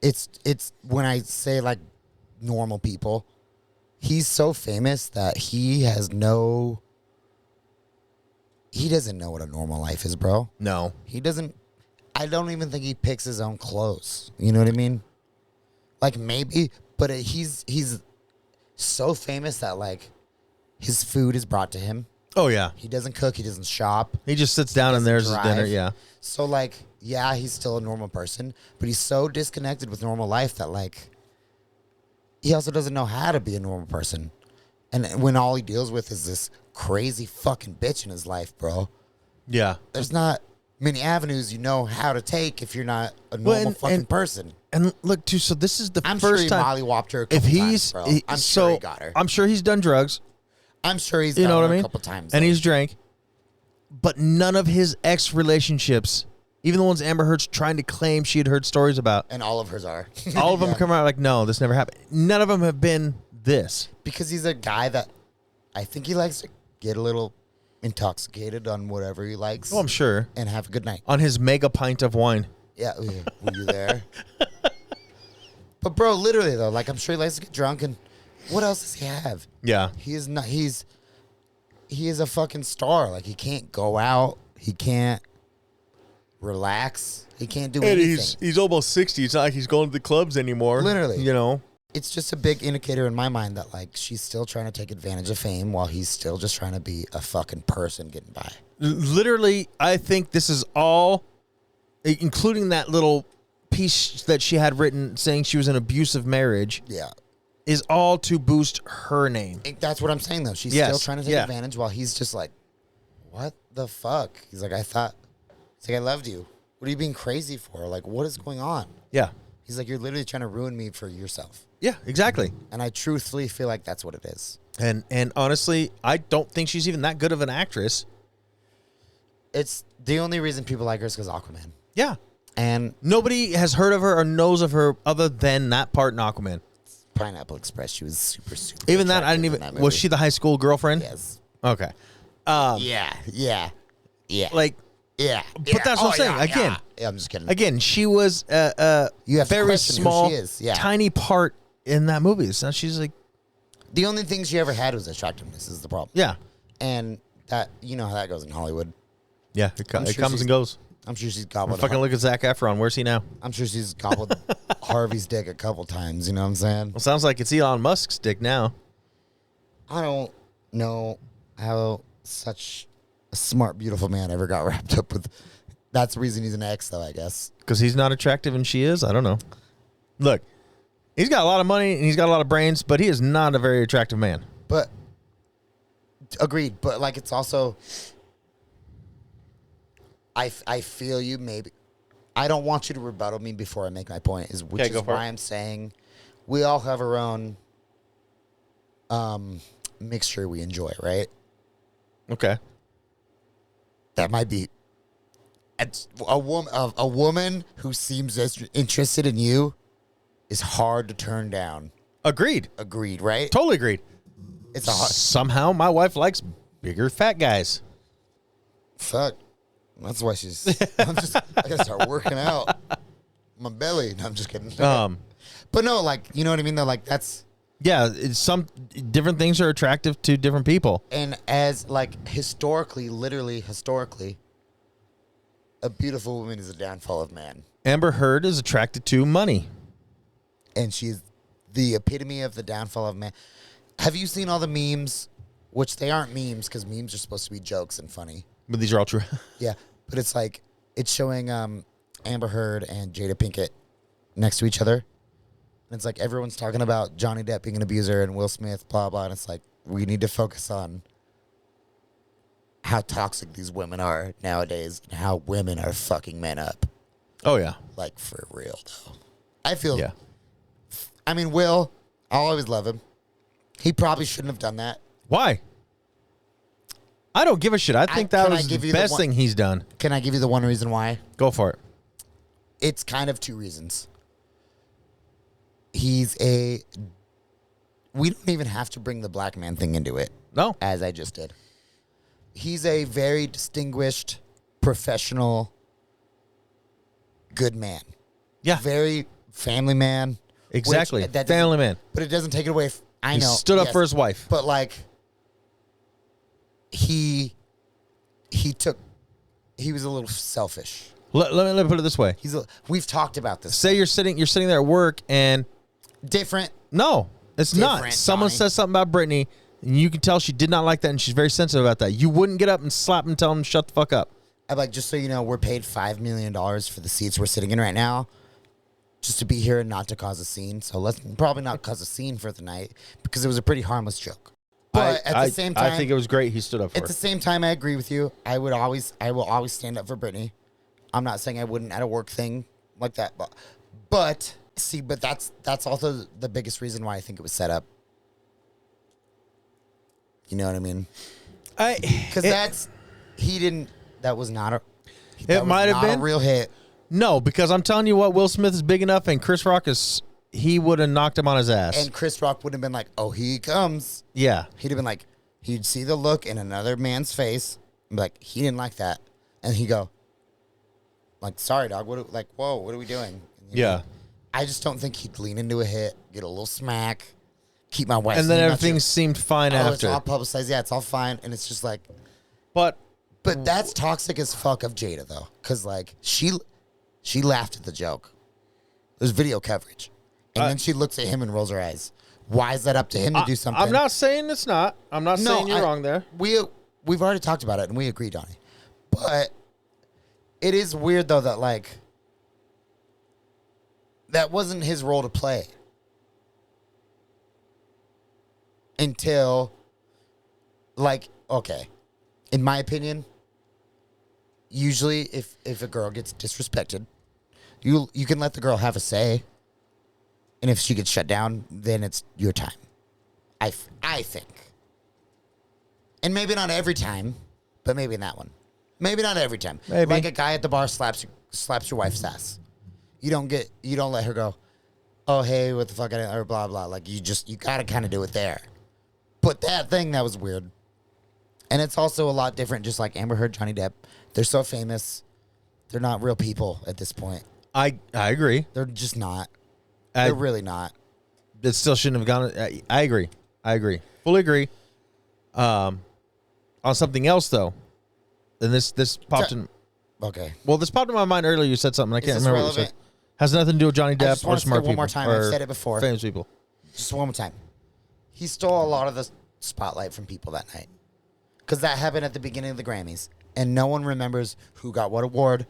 it's when I say like normal people, he's so famous that he doesn't know what a normal life is, bro. No. He doesn't. I don't even think he picks his own clothes. You know what I mean? Like maybe, but he's so famous that like his food is brought to him. Oh, yeah. He doesn't cook. He doesn't shop. He just sits down and doesn't there's his drive. dinner. Yeah. So like, yeah, he's still a normal person, but he's so disconnected with normal life that like he also doesn't know how to be a normal person. And when all he deals with is this crazy fucking bitch in his life, bro. Yeah. There's not many avenues you know how to take if you're not a normal fucking person. And look, too, so this is the I'm sure first he time. mollywopped her a If couple he's, times, bro. he- I'm so sure he got her. I'm sure he's done drugs. I'm sure he's You got know what her I mean? a couple times. And though. he's drank. But none of his ex relationships, even the ones Amber Heard's trying to claim she had heard stories about, And all of hers are. all of them Yeah. come out like, no, this never happened. None of them have been this. Because he's a guy that I think he likes to get a little intoxicated on whatever he likes Oh, I'm sure. and have a good night. On his mega pint of wine. Yeah, were you there? But bro, literally though, like I'm sure he likes to get drunk, and what else does he have? Yeah. He is not. He is a fucking star. Like he can't go out. He can't relax. He can't do anything. he's almost 60. It's not like he's going to the clubs anymore. Literally. You know? It's just a big indicator in my mind that like she's still trying to take advantage of fame while he's still just trying to be a fucking person getting by. Literally, I think this is all, including that little piece that she had written saying she was in an abusive marriage. Yeah. Is all to boost her name. That's what I'm saying, though. She's Yes, still trying to take yeah. advantage while he's just like, what the fuck? He's like, he's like, I loved you. What are you being crazy for? Like, what is going on? Yeah. He's like, you're literally trying to ruin me for yourself. Yeah, exactly. And I truthfully feel like that's what it is. And honestly, I don't think she's even that good of an actress. It's the only reason people like her is because Aquaman. Yeah. And Nobody has heard of her or knows of her other than that part in Aquaman. Pineapple Express, she was super. Even that, I didn't attractive in even. that Was movie. she the high school girlfriend? Yes. Okay. Yeah. Like, Yeah. But that's what I'm saying. Again. Yeah, I'm just kidding. again, she was a You have to very question who small, she is, yeah. tiny part in that movie. So she's like, The only thing she ever had was attractiveness is the problem. yeah. And that, you know how that goes in Hollywood. Yeah, it I'm sure comes she's- and goes. I'm sure she's gobbled. Fucking look at Zac Efron. Where's he now? I'm sure she's gobbled Harvey's dick a couple times. You know what I'm saying? Well, sounds like it's Elon Musk's dick now. I don't know how such a smart, beautiful man ever got wrapped up with. That's the reason he's an ex, though. I guess. Because he's not attractive and she is? I don't know. Look, he's got a lot of money and he's got a lot of brains, but he is not a very attractive man. But agreed. But like, it's also. I feel you. Maybe I don't want you to rebuttal me before I make my point. Which Okay, is go for why it. I'm saying we all have our own mixture we enjoy, right? Okay. That might be a woman who seems as interested in you is hard to turn down. Agreed. Agreed, right? Totally agreed. It's a hard Somehow my wife likes bigger fat guys. fuck. That's why she's. I gotta start working out my belly. No, I'm just kidding. But no, like you know what I mean. Though, like that's Yeah, it's some different things are attractive to different people. and as like historically, literally historically, a beautiful woman is a downfall of man, Amber Heard is attracted to money. and she's the epitome of the downfall of man. Have you seen all the memes? Which they aren't memes because memes are supposed to be jokes and funny. But these are all true. Yeah, but it's like it's showing Amber Heard and Jada Pinkett next to each other, and it's like everyone's talking about Johnny Depp being an abuser and Will Smith, blah blah, and it's like we need to focus on how toxic these women are nowadays and how women are fucking men up. Oh, yeah. Like for real though, I feel. Yeah. I mean, Will, I'll always love him. He probably shouldn't have done that. Why? I don't give a shit. I think that can I was give the you the best one- thing he's done. Can I give you the one reason why? Go for it. It's kind of two reasons. We don't even have to bring the black man thing into it, No. as I just did. He's a very distinguished, professional, good man. Yeah. Very family man. Exactly. Which, that Family doesn't- man. But it doesn't take it away. I He know. stood up yes. for his wife. But like, he was a little selfish. Let me put it this way. We've talked about this. Say you're sitting there at work and Different. no, it's not. Different, Someone Donnie. says something about Brittany and you can tell she did not like that and she's very sensitive about that. You wouldn't get up and slap him and tell him to shut the fuck up. I'm like, just so you know, we're paid $5 million for the seats we're sitting in right now, just to be here and not to cause a scene. So let's probably not cause a scene for the night because it was a pretty harmless joke. But at the same time, I think it was great he stood up for at her. the same time, I agree with you. I will always stand up for Brittany. I'm not saying I wouldn't at a work thing like that, but that's also the biggest reason why I think it was set up. You know what I mean? Because that was not a. It might have been a real hit. No, because I'm telling you what, Will Smith is big enough and Chris Rock he would have knocked him on his ass. And Chris Rock would have been like, "Oh, he comes." Yeah. He'd have been like, he'd see the look in another man's face, and be like, he didn't like that, and he'd go, like, "Sorry, dog. Whoa, what are we doing?" And, Yeah. I just don't think he'd lean into a hit, get a little smack, keep my wife. And then everything seemed fine It's after. all publicized. Yeah, it's all fine, and it's just like, But but that's toxic as fuck of Jada though, because like she laughed at the joke. There's video coverage. And then she looks at him and rolls her eyes. Why is that up to him to do something? I'm not saying it's not. I'm not saying you're wrong there. We've already talked about it and we agreed on it. But it is weird though that like that wasn't his role to play until like okay, in my opinion, usually if a girl gets disrespected, you can let the girl have a say. And if she gets shut down, then it's your time. I think. And maybe not every time, but maybe in that one. Maybe not every time. Maybe. Like a guy at the bar slaps your wife's ass. You don't let her go, oh, hey, what the fuck, or blah, blah. Like, you got to kind of do it there. But that was weird. And it's also a lot different, just like Amber Heard, Johnny Depp. They're so famous. They're not real people at this point. I agree. They're just not. They're really not. It still shouldn't have gone. I agree. Fully agree. On something else, though, and this popped in. Okay. Well, this popped in my mind earlier. You said something. I can't this remember what you relevant? said. Has nothing to do with Johnny I Depp just or want to say smart one people. more time. Or I've said it before. Famous people. Just one more time. He stole a lot of the spotlight from people that night. Because that happened at the beginning of the Grammys. And no one remembers who got what award.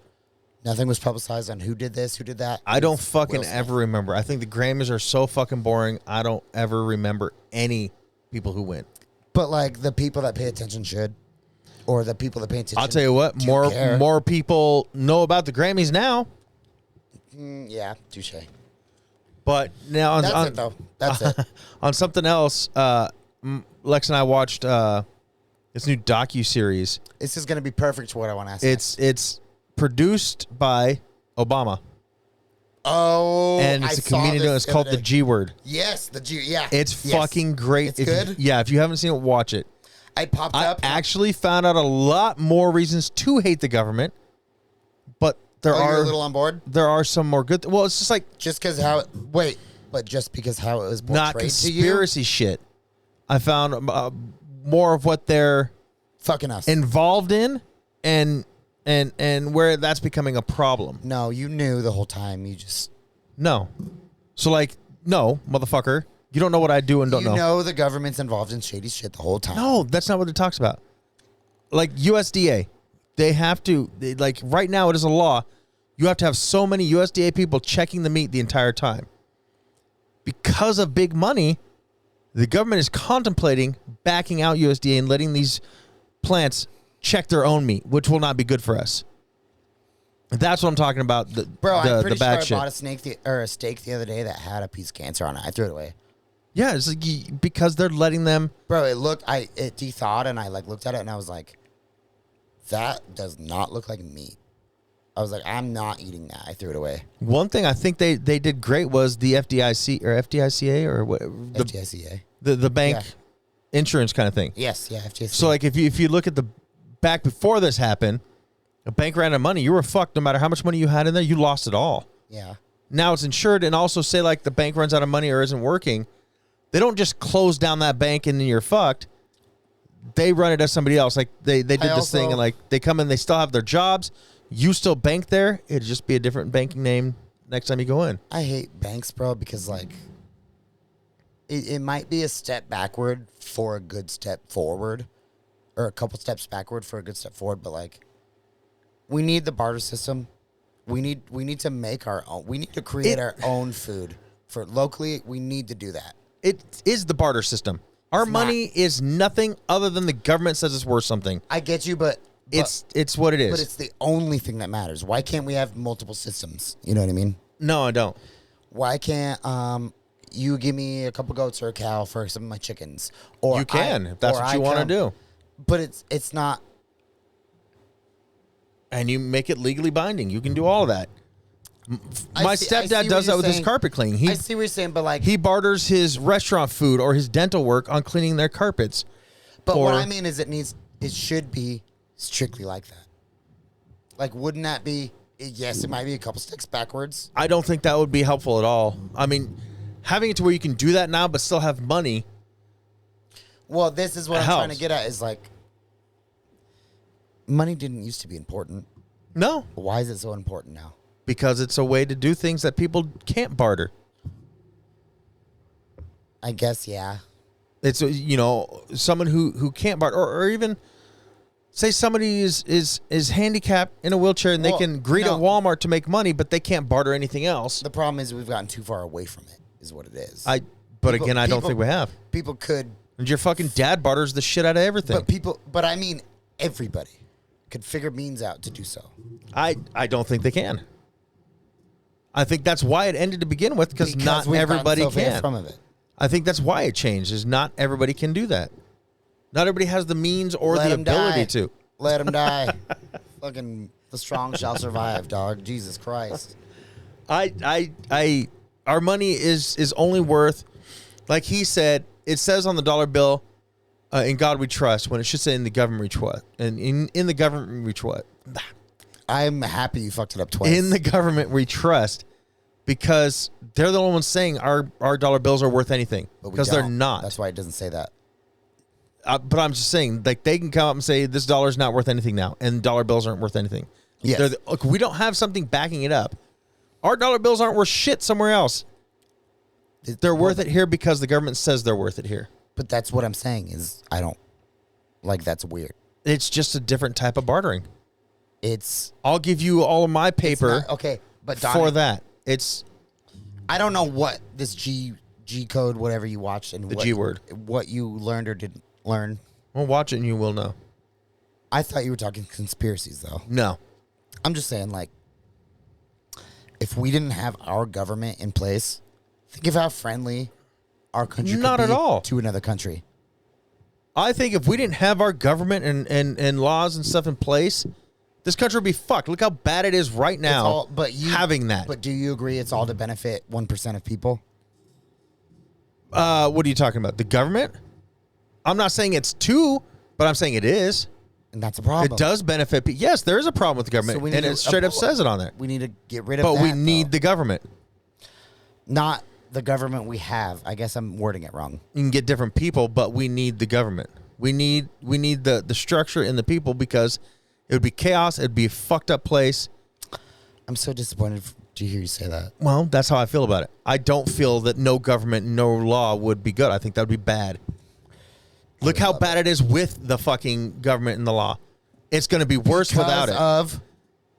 Nothing was publicized on who did this, who did that. I don't fucking ever remember. I think the Grammys are so fucking boring. I don't ever remember any people who win. But like the people that pay attention should. Or the people that pay attention. I'll tell you what, more people know about the Grammys now. Yeah, touche. But now That's it though. That's it. On something else, Lex and I watched this new docu-series. This is going to be perfect for what I want to ask. It's produced by Obama. Oh, And it's a comedian. It's called The G Word. Yes, the G. Yeah, It's fucking great. It's good. If you haven't seen it, watch it. I popped up. I actually found out a lot more reasons to hate the government, but you're a little on board. There are some more good. Well, it's just like Just because just because how it was portrayed not to you. conspiracy shit. I found more of what they're Fucking us. involved in, and where that's becoming a problem. No, you knew the whole time. You just No, so like no, motherfucker. You don't know what I do and don't you know. know the government's involved in shady shit the whole time. No, that's not what it talks about. Like USDA, they have to, like right now it is a law. You have to have so many USDA people checking the meat the entire time. Because of big money, the government is contemplating backing out USDA and letting these plants check their own meat, which will not be good for us. That's what I'm talking about. Bro, I'm pretty the bad sure I shit. bought a steak the other day that had a piece of cancer on it. I threw it away. Yeah, it's like because they're letting them. Bro, it de-thawed and I like looked at it and I was like, that does not look like meat. I was like, I'm not eating that. I threw it away. One thing I think they did great was the FDIC or FDICA or what FDICA. the bank insurance kind of thing. Yes, yeah, FDICA. So like if you look at the back before this happened, a bank ran out of money, you were fucked. No matter how much money you had in there, you lost it all. Yeah. Now it's insured, and also say like the bank runs out of money or isn't working, they don't just close down that bank and then you're fucked. They run it as somebody else. Like they did this thing and like they come in, they still have their jobs. You still bank there. It'd just be a different banking name next time you go in. I hate banks, bro, because like it might be a step backward for a good step forward, or a couple steps backward for a good step forward. But like, we need the barter system. We need to make our own. We need to create our own food for locally. We need to do that. It is the barter system. Our money is nothing other than the government says it's worth something. I get you, but It's what it is. But it's the only thing that matters. Why can't we have multiple systems? You know what I mean? No, I don't. Why can't you give me a couple goats or a cow for some of my chickens? Or You can, if that's what you want to do. But it's not. And you make it legally binding. You can do all of that. My I see stepdad what does that you're with his saying. carpet cleaning. I see what you're saying, but like, He barters his restaurant food or his dental work on cleaning their carpets. but what or- I mean is, it should be strictly like that. Like, wouldn't that be? Yes, it might be a couple steps backwards. I don't think that would be helpful at all. I mean, having it to where you can do that now but still have money. Well, this is what I'm helps. trying to get at. Is like, money didn't used to be important. No, Why is it so important now? because it's a way to do things that people can't barter. I guess, yeah. It's someone who can't barter, or even say somebody is handicapped in a wheelchair and they can greet at Walmart to make money, but they can't barter anything else. The problem is we've gotten too far away from it, is what it is. I don't think we have. People could. And your fucking dad barters the shit out of everything. But I mean, everybody could figure means out to do so. I don't think they can. I think that's why it ended to begin with, because not everybody can. From it. I think that's why it changed, is not everybody can do that. Not everybody has the means or the ability to. Let them die. Fucking the strong shall survive, dog. Jesus Christ. Our money is only worth, like he said, it says on the dollar bill, in God we trust, when it should say in the government we trust. And in the government we trust. I'm happy you fucked it up twice. In the government we trust, because they're the only ones saying our dollar bills are worth anything, because they're not. That's why it doesn't say that. But I'm just saying, like, they can come up and say this dollar is not worth anything now, and dollar bills aren't worth anything. Yes. We don't have something backing it up. Our dollar bills aren't worth shit somewhere else. They're worth it here because the government says they're worth it here. But that's what I'm saying is that's weird. It's just a different type of bartering. I'll give you all of my paper. Okay, but Donnie, for that, I don't know what this G code, whatever you watched, and G word, what you learned or didn't learn. Well, watch it and you will know. I thought you were talking conspiracies, though. No, I'm just saying, like, if we didn't have our government in place, think of how friendly our country could be at all to another country. I think if we didn't have our government and laws and stuff in place, this country would be fucked. Look how bad it is right now. Having that. But do you agree it's all to benefit 1% of people? What are you talking about? The government? I'm not saying it's two, but I'm saying it is. And that's a problem. It does benefit people. Yes, there is a problem with the government, and it straight up says it on there. We need to get rid of that. But we need the government. Not the government we have. I guess I'm wording it wrong. You can get different people, but we need the government. We need the structure and the people, because it would be chaos. It'd be a fucked up place. I'm so disappointed to hear you say that. Well, that's how I feel about it. I don't feel that no government, no law would be good. I think that would be bad. Look how bad it is with the fucking government and the law. It's going to be worse without it. Because of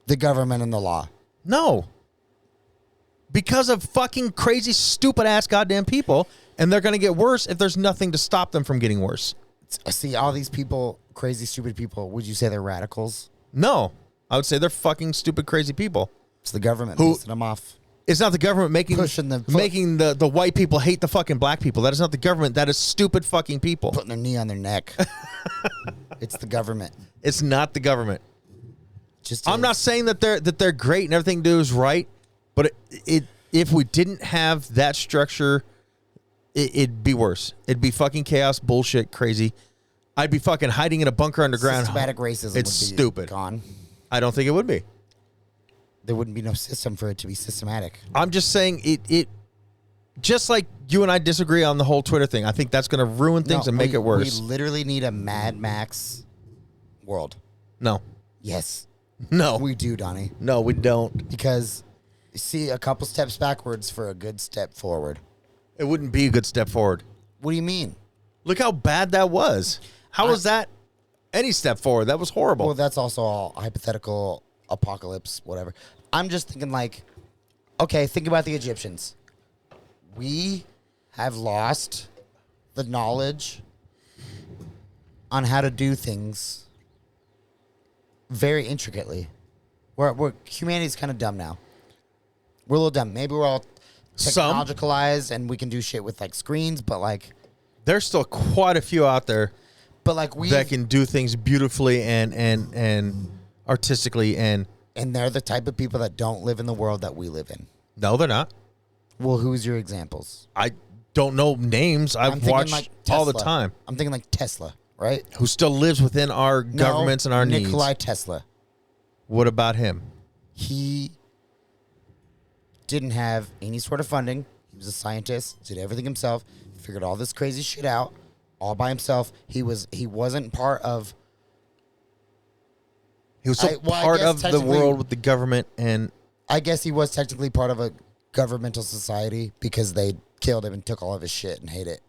the government and the law. No. Because of fucking crazy, stupid ass goddamn people, and they're going to get worse if there's nothing to stop them from getting worse. See, all these people, crazy, stupid people, would you say they're radicals? No. I would say they're fucking stupid, crazy people. It's the government pissing them off. It's not the government making the white people hate the fucking black people. That is not the government. That is stupid fucking people. Putting their knee on their neck. It's the government. It's not the government. I'm not saying that they're great and everything they do is right, but if we didn't have that structure, it'd be worse. It'd be fucking chaos, bullshit, crazy. I'd be fucking hiding in a bunker underground. Systematic racism would be stupid. Gone. I don't think it would be. There wouldn't be no system for it to be systematic. I'm just saying it just like you and I disagree on the whole Twitter thing. I think that's going to ruin things and make it worse. We literally need a Mad Max world. No. Yes. No. We do, Donnie. No, we don't. Because you see a couple steps backwards for a good step forward. It wouldn't be a good step forward. What do you mean? Look how bad that was. How was that any step forward? That was horrible. Well, that's also all hypothetical apocalypse, whatever. I'm just thinking like, okay, think about the Egyptians. We have lost the knowledge on how to do things very intricately. Humanity's kind of dumb now. We're a little dumb. Maybe we're all technologicalized and we can do shit with like screens, but like there's still quite a few out there, but like that can do things beautifully and artistically and they're the type of people that don't live in the world that we live in. No, they're not. Well, who's your examples? I don't know names. I've watched like all the time. I'm thinking like Tesla, right? Who still lives within our governments and our needs. Nikola Tesla. What about him? He didn't have any sort of funding. He was a scientist, did everything himself, figured all this crazy shit out all by himself. He wasn't part of... He was part of the world with the government, and I guess he was technically part of a governmental society because they killed him and took all of his shit and hate it.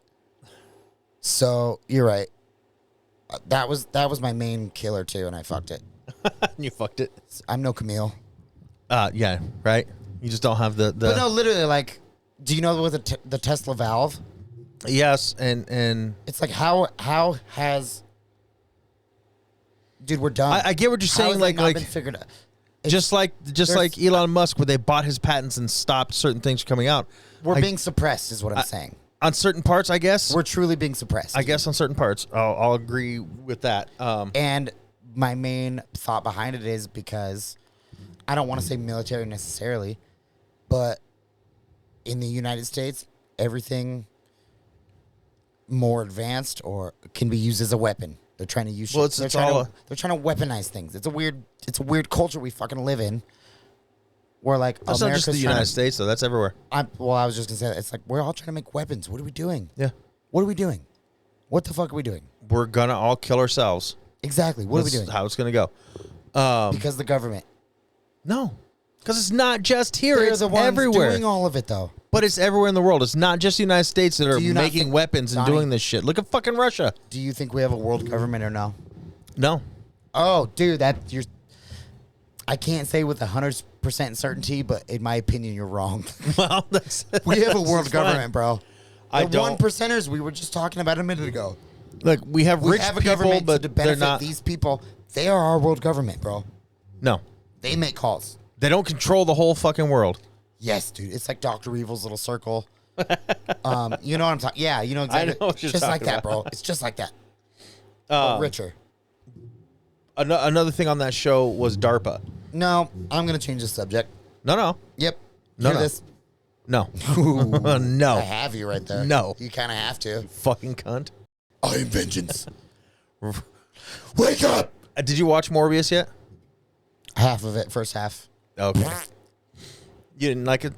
So you're right. That was my main killer too, and I fucked it. You fucked it. I'm no Camille. Yeah, right. You just don't have the. But no, literally, like, do you know what the Tesla valve? Yes, and It's like how has, dude, we're done. I get what you're How has saying. that not Like been figured out? just like Elon Musk, where they bought his patents and stopped certain things from coming out. We're being suppressed, is what I'm saying. On certain parts, I guess. We're truly being suppressed. I guess on certain parts, I'll agree with that. And my main thought behind it is because I don't want to say military necessarily, but in the United States, everything more advanced or can be used as a weapon. They're trying to use. Well, they're trying to weaponize things. It's a weird culture we fucking live in. Where like that's not just the United States though. That's everywhere. I was just gonna say that. It's like we're all trying to make weapons. What are we doing? Yeah. What are we doing? What the fuck are we doing? We're gonna all kill ourselves. Exactly. What are we That's doing? how it's gonna go. Because the government. No, because it's not just here. They're It's the ones everywhere. doing all of it though. But it's everywhere in the world. It's not just the United States that are Do you not making think- weapons and Donnie- doing this shit. Look at fucking Russia. Do you think we have a world government or no? No. Oh, dude, I can't say with 100% certainty, but in my opinion, you're wrong. Well, that's We have a that's world fine. government, bro. I The don't. 1%ers we were just talking about a minute ago. Look, we have We rich have a people, government but to they're benefit not. these people. They are our world government, bro. No, They make calls. they don't control the whole fucking world. Yes, dude. It's like Dr. Evil's little circle. You know what I'm talking? Yeah, you know exactly. I know what you're just like talking that, about. bro. It's just like that. But richer. Another thing on that show was DARPA. No, I'm gonna change the subject. No. Yep. No, Hear no. this? No. Ooh, No. I have you right there. No. You kind of have to. Fucking cunt. I am vengeance. Wake up! Did you watch Morbius yet? Half of it, first half. Okay. You didn't like it?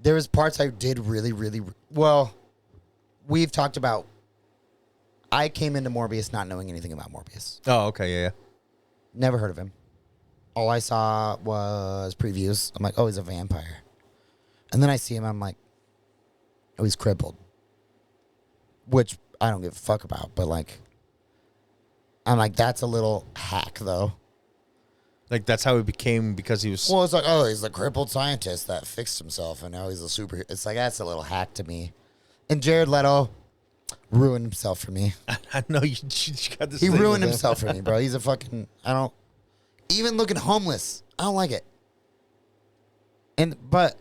There was parts I did really, really well. We've talked about. I came into Morbius not knowing anything about Morbius. Oh, okay, yeah. Never heard of him. All I saw was previews. I'm like, oh, he's a vampire. And then I see him. I'm like, oh, he's crippled. Which I don't give a fuck about. But like, I'm like, that's a little hack though. Like that's how he became because he was. Well, it's like, oh, he's the crippled scientist that fixed himself, and now he's a superhero. It's like, that's a little hack to me. And Jared Leto ruined himself for me. I know you got this. He thing ruined with him. himself for me, bro. He's a fucking, even looking homeless, I don't like it. But,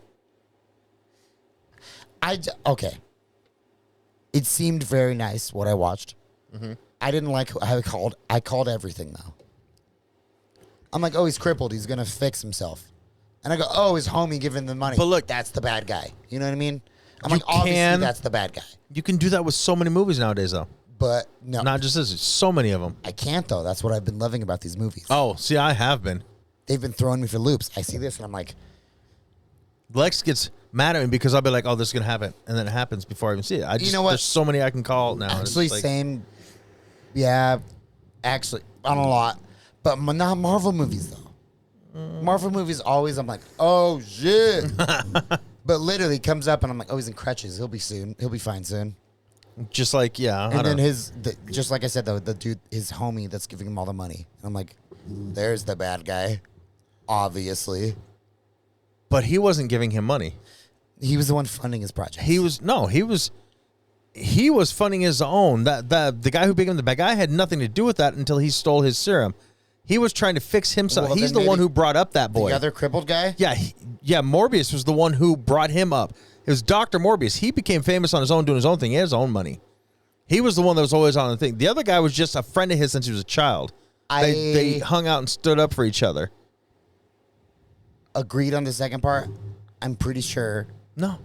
okay. It seemed very nice, what I watched. Mm-hmm. I didn't like how I called everything, though. I'm like, oh, he's crippled. He's going to fix himself. And I go, oh, his homie giving the money. But look- that's the bad guy. You know what I mean? I'm You like, obviously, can- that's the bad guy. You can do that with so many movies nowadays, though. But no, Not just this. So many of them. I can't, though. That's what I've been loving about these movies. Oh, see, I have been. They've been throwing me for loops. I see this, and I'm like, Lex gets mad at me because I'll be like, "Oh, this is gonna happen," and then it happens before I even see it. I just, know what? There's so many I can call now. It's actually, like, same. Yeah, actually, on a lot. But not Marvel movies, though. Marvel movies always, I'm like, oh, shit. But literally comes up, and I'm like, oh, he's in crutches. He'll be soon. He'll be fine soon. just like yeah. I And then don't- just like I said, though, the dude, his homie that's giving him all the money. And I'm like, there's the bad guy, obviously. but he wasn't giving him money. He was the one funding his project. He was funding his own. The guy who became the bad guy had nothing to do with that until he stole his serum. He was trying to fix himself. Well, He's then the one maybe who brought up that boy. The other crippled guy? Yeah, Morbius was the one who brought him up. It was Dr. Morbius. He became famous on his own, doing his own thing. He had his own money. He was the one that was always on the thing. The other guy was just a friend of his since he was a child. They hung out and stood up for each other. Agreed on the second part. I'm pretty sure No.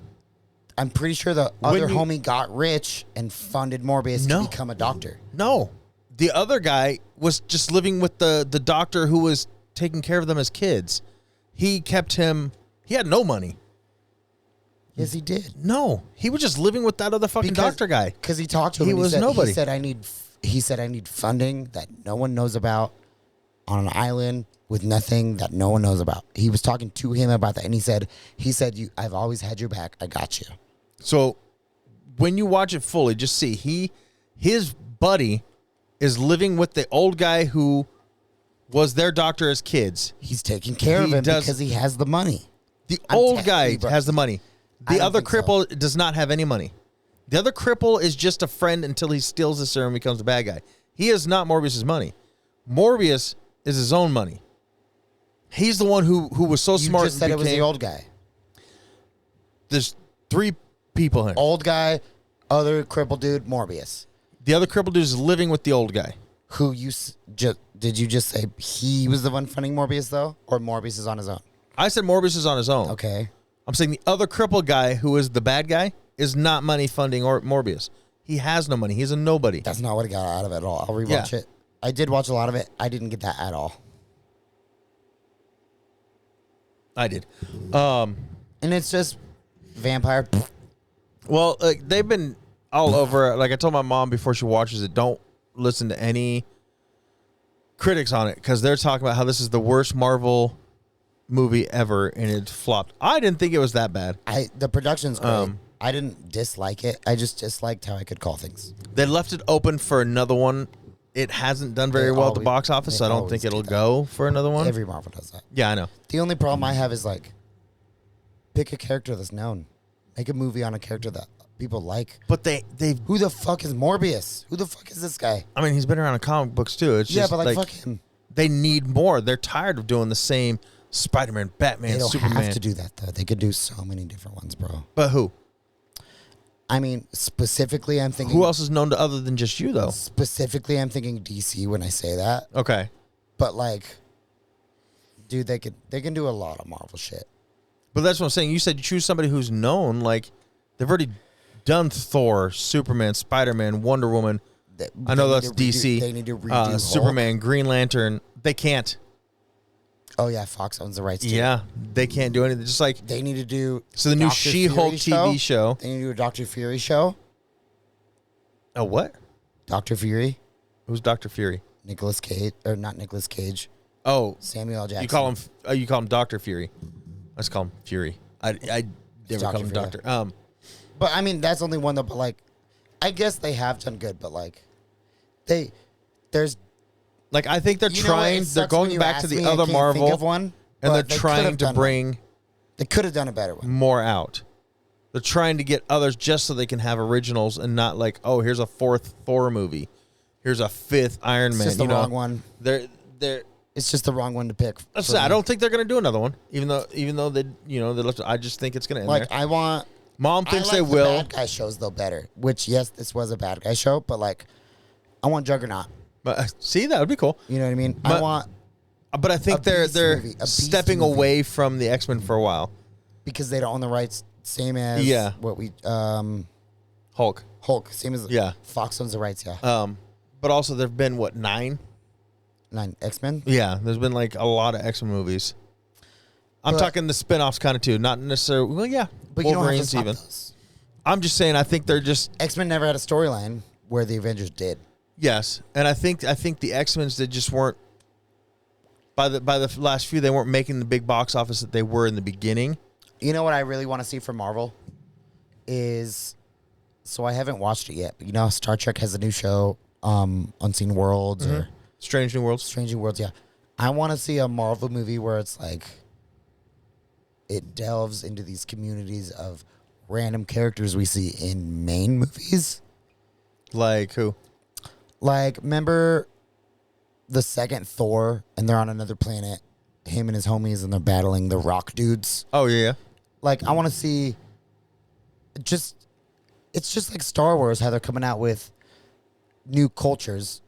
the When other you- homie got rich and funded Morbius No. to become a doctor. No. The other guy was just living with the doctor who was taking care of them as kids. He kept him. He had no money. Yes, he did. No. He was just living with that other fucking doctor guy. Because he talked to him. He and was said, nobody. He said I need funding that no one knows about. on an island with nothing that no one knows about. He was talking to him about that, and he said, I've always had your back. I got you. So when you watch it fully, just see his buddy is living with the old guy who was their doctor as kids. He's taking care of him because he has the money. The old guy has the money. The other cripple does not have any money. The other cripple is just a friend until he steals the serum and becomes a bad guy. He is not Morbius's money. Morbius is his own money. He's the one who was so smart. You just said it was the old guy. There's 3 people here. Old guy, other crippled dude, Morbius. The other crippled dude is living with the old guy. Who did you just say he was the one funding Morbius though, or Morbius is on his own? I said Morbius is on his own. Okay. I'm saying the other crippled guy who is the bad guy is not money funding or Morbius. He has no money. He's a nobody. That's not what I got out of it at all. I'll rewatch it. I did watch a lot of it. I didn't get that at all. I did. And it's just vampire. Well, they've been all over it. Like I told my mom before she watches it, don't listen to any critics on it because they're talking about how this is the worst Marvel movie ever and it flopped. I didn't think it was that bad. The production's great. I didn't dislike it. I just disliked how I could call things. They left it open for another one. It hasn't done very well at the box office, so I don't think it'll go for another one. Every Marvel does that. Yeah, I know. The only problem I have is like, pick a character that's known. Make a movie on a character that people like. But they've. Who the fuck is Morbius? Who the fuck is this guy? I mean, he's been around in comic books too. It's just but like fuck him. They need more. They're tired of doing the same Spider-Man, Batman, They don't Superman. have to do that though. They could do so many different ones, bro. But who? I mean, specifically, I'm thinking. Who else is known to other than just you, though? Specifically, I'm thinking DC when I say that. Okay. But like, dude, they can do a lot of Marvel shit. But that's what I'm saying. You said you choose somebody who's known. Like, they've already done Thor, Superman, Spider-Man, Wonder Woman. I know that's DC. They need to redo Superman, Green Lantern. They can't. Oh yeah, Fox owns the rights to it. Yeah, they can't do anything. Just like They need to do. so, the new Dr. She-Hulk Fury TV show. They need to do a Dr. Fury show. A what? Dr. Fury, Who's Dr. Fury? Nicolas Cage, or not Nicolas Cage, Oh, Samuel L. Jackson. you call him Dr. Fury. Let's call him Fury. I never Dr. call him Fury. Doctor. But I mean, that's only one though. But like, I guess they have done good. But like, there's. Like I think they're You know what? trying. It They're sucks when going you back ask to the me, I other can't Marvel, think of one, and they're but they trying could've to done bring one. They could have done a better one. more out. They're trying to get others just so they can have originals and not like, oh, here's a 4th Thor movie, here's a 5th Iron It's Man. just the wrong one. They're. It's just the wrong one to pick. I don't think they're going to do another one, even though they they left. I just think it's going to end Like there. I want. Mom thinks I like they will. The bad guy shows though better. Which yes, this was a bad guy show, but like, I want Juggernaut. But see, that would be cool. You know what I mean? But- I want But I think A they're Beast movie, a Beast stepping movie. away from the X-Men for a while. because they don't own the rights. Same as Yeah. what we Hulk. Hulk. Same as Yeah. Fox owns the rights. Yeah. But also there've been 9? 9 X-Men. Yeah, there's been like a lot of X-Men movies. I'm But- talking the spin-offs kind of too, not necessarily. Well, yeah, But you don't have to Wolverine's stop even. those. I'm just saying, I think they're just X-Men never had a storyline where the Avengers did. yes, and I think the X-Men's that just weren't by the last few, they weren't making the big box office that they were in the beginning. You know what I really want to see from Marvel is, so I haven't watched it yet. But you know, Star Trek has a new show, Unseen Worlds or Strange New Worlds. Strange New Worlds. Yeah, I want to see a Marvel movie where it's like it delves into these communities of random characters we see in main movies. Like who? Like, remember the second Thor, and they're on another planet, him and his homies, and they're battling the rock dudes. Oh yeah. Like, I want to see it's just like Star Wars, how they're coming out with new cultures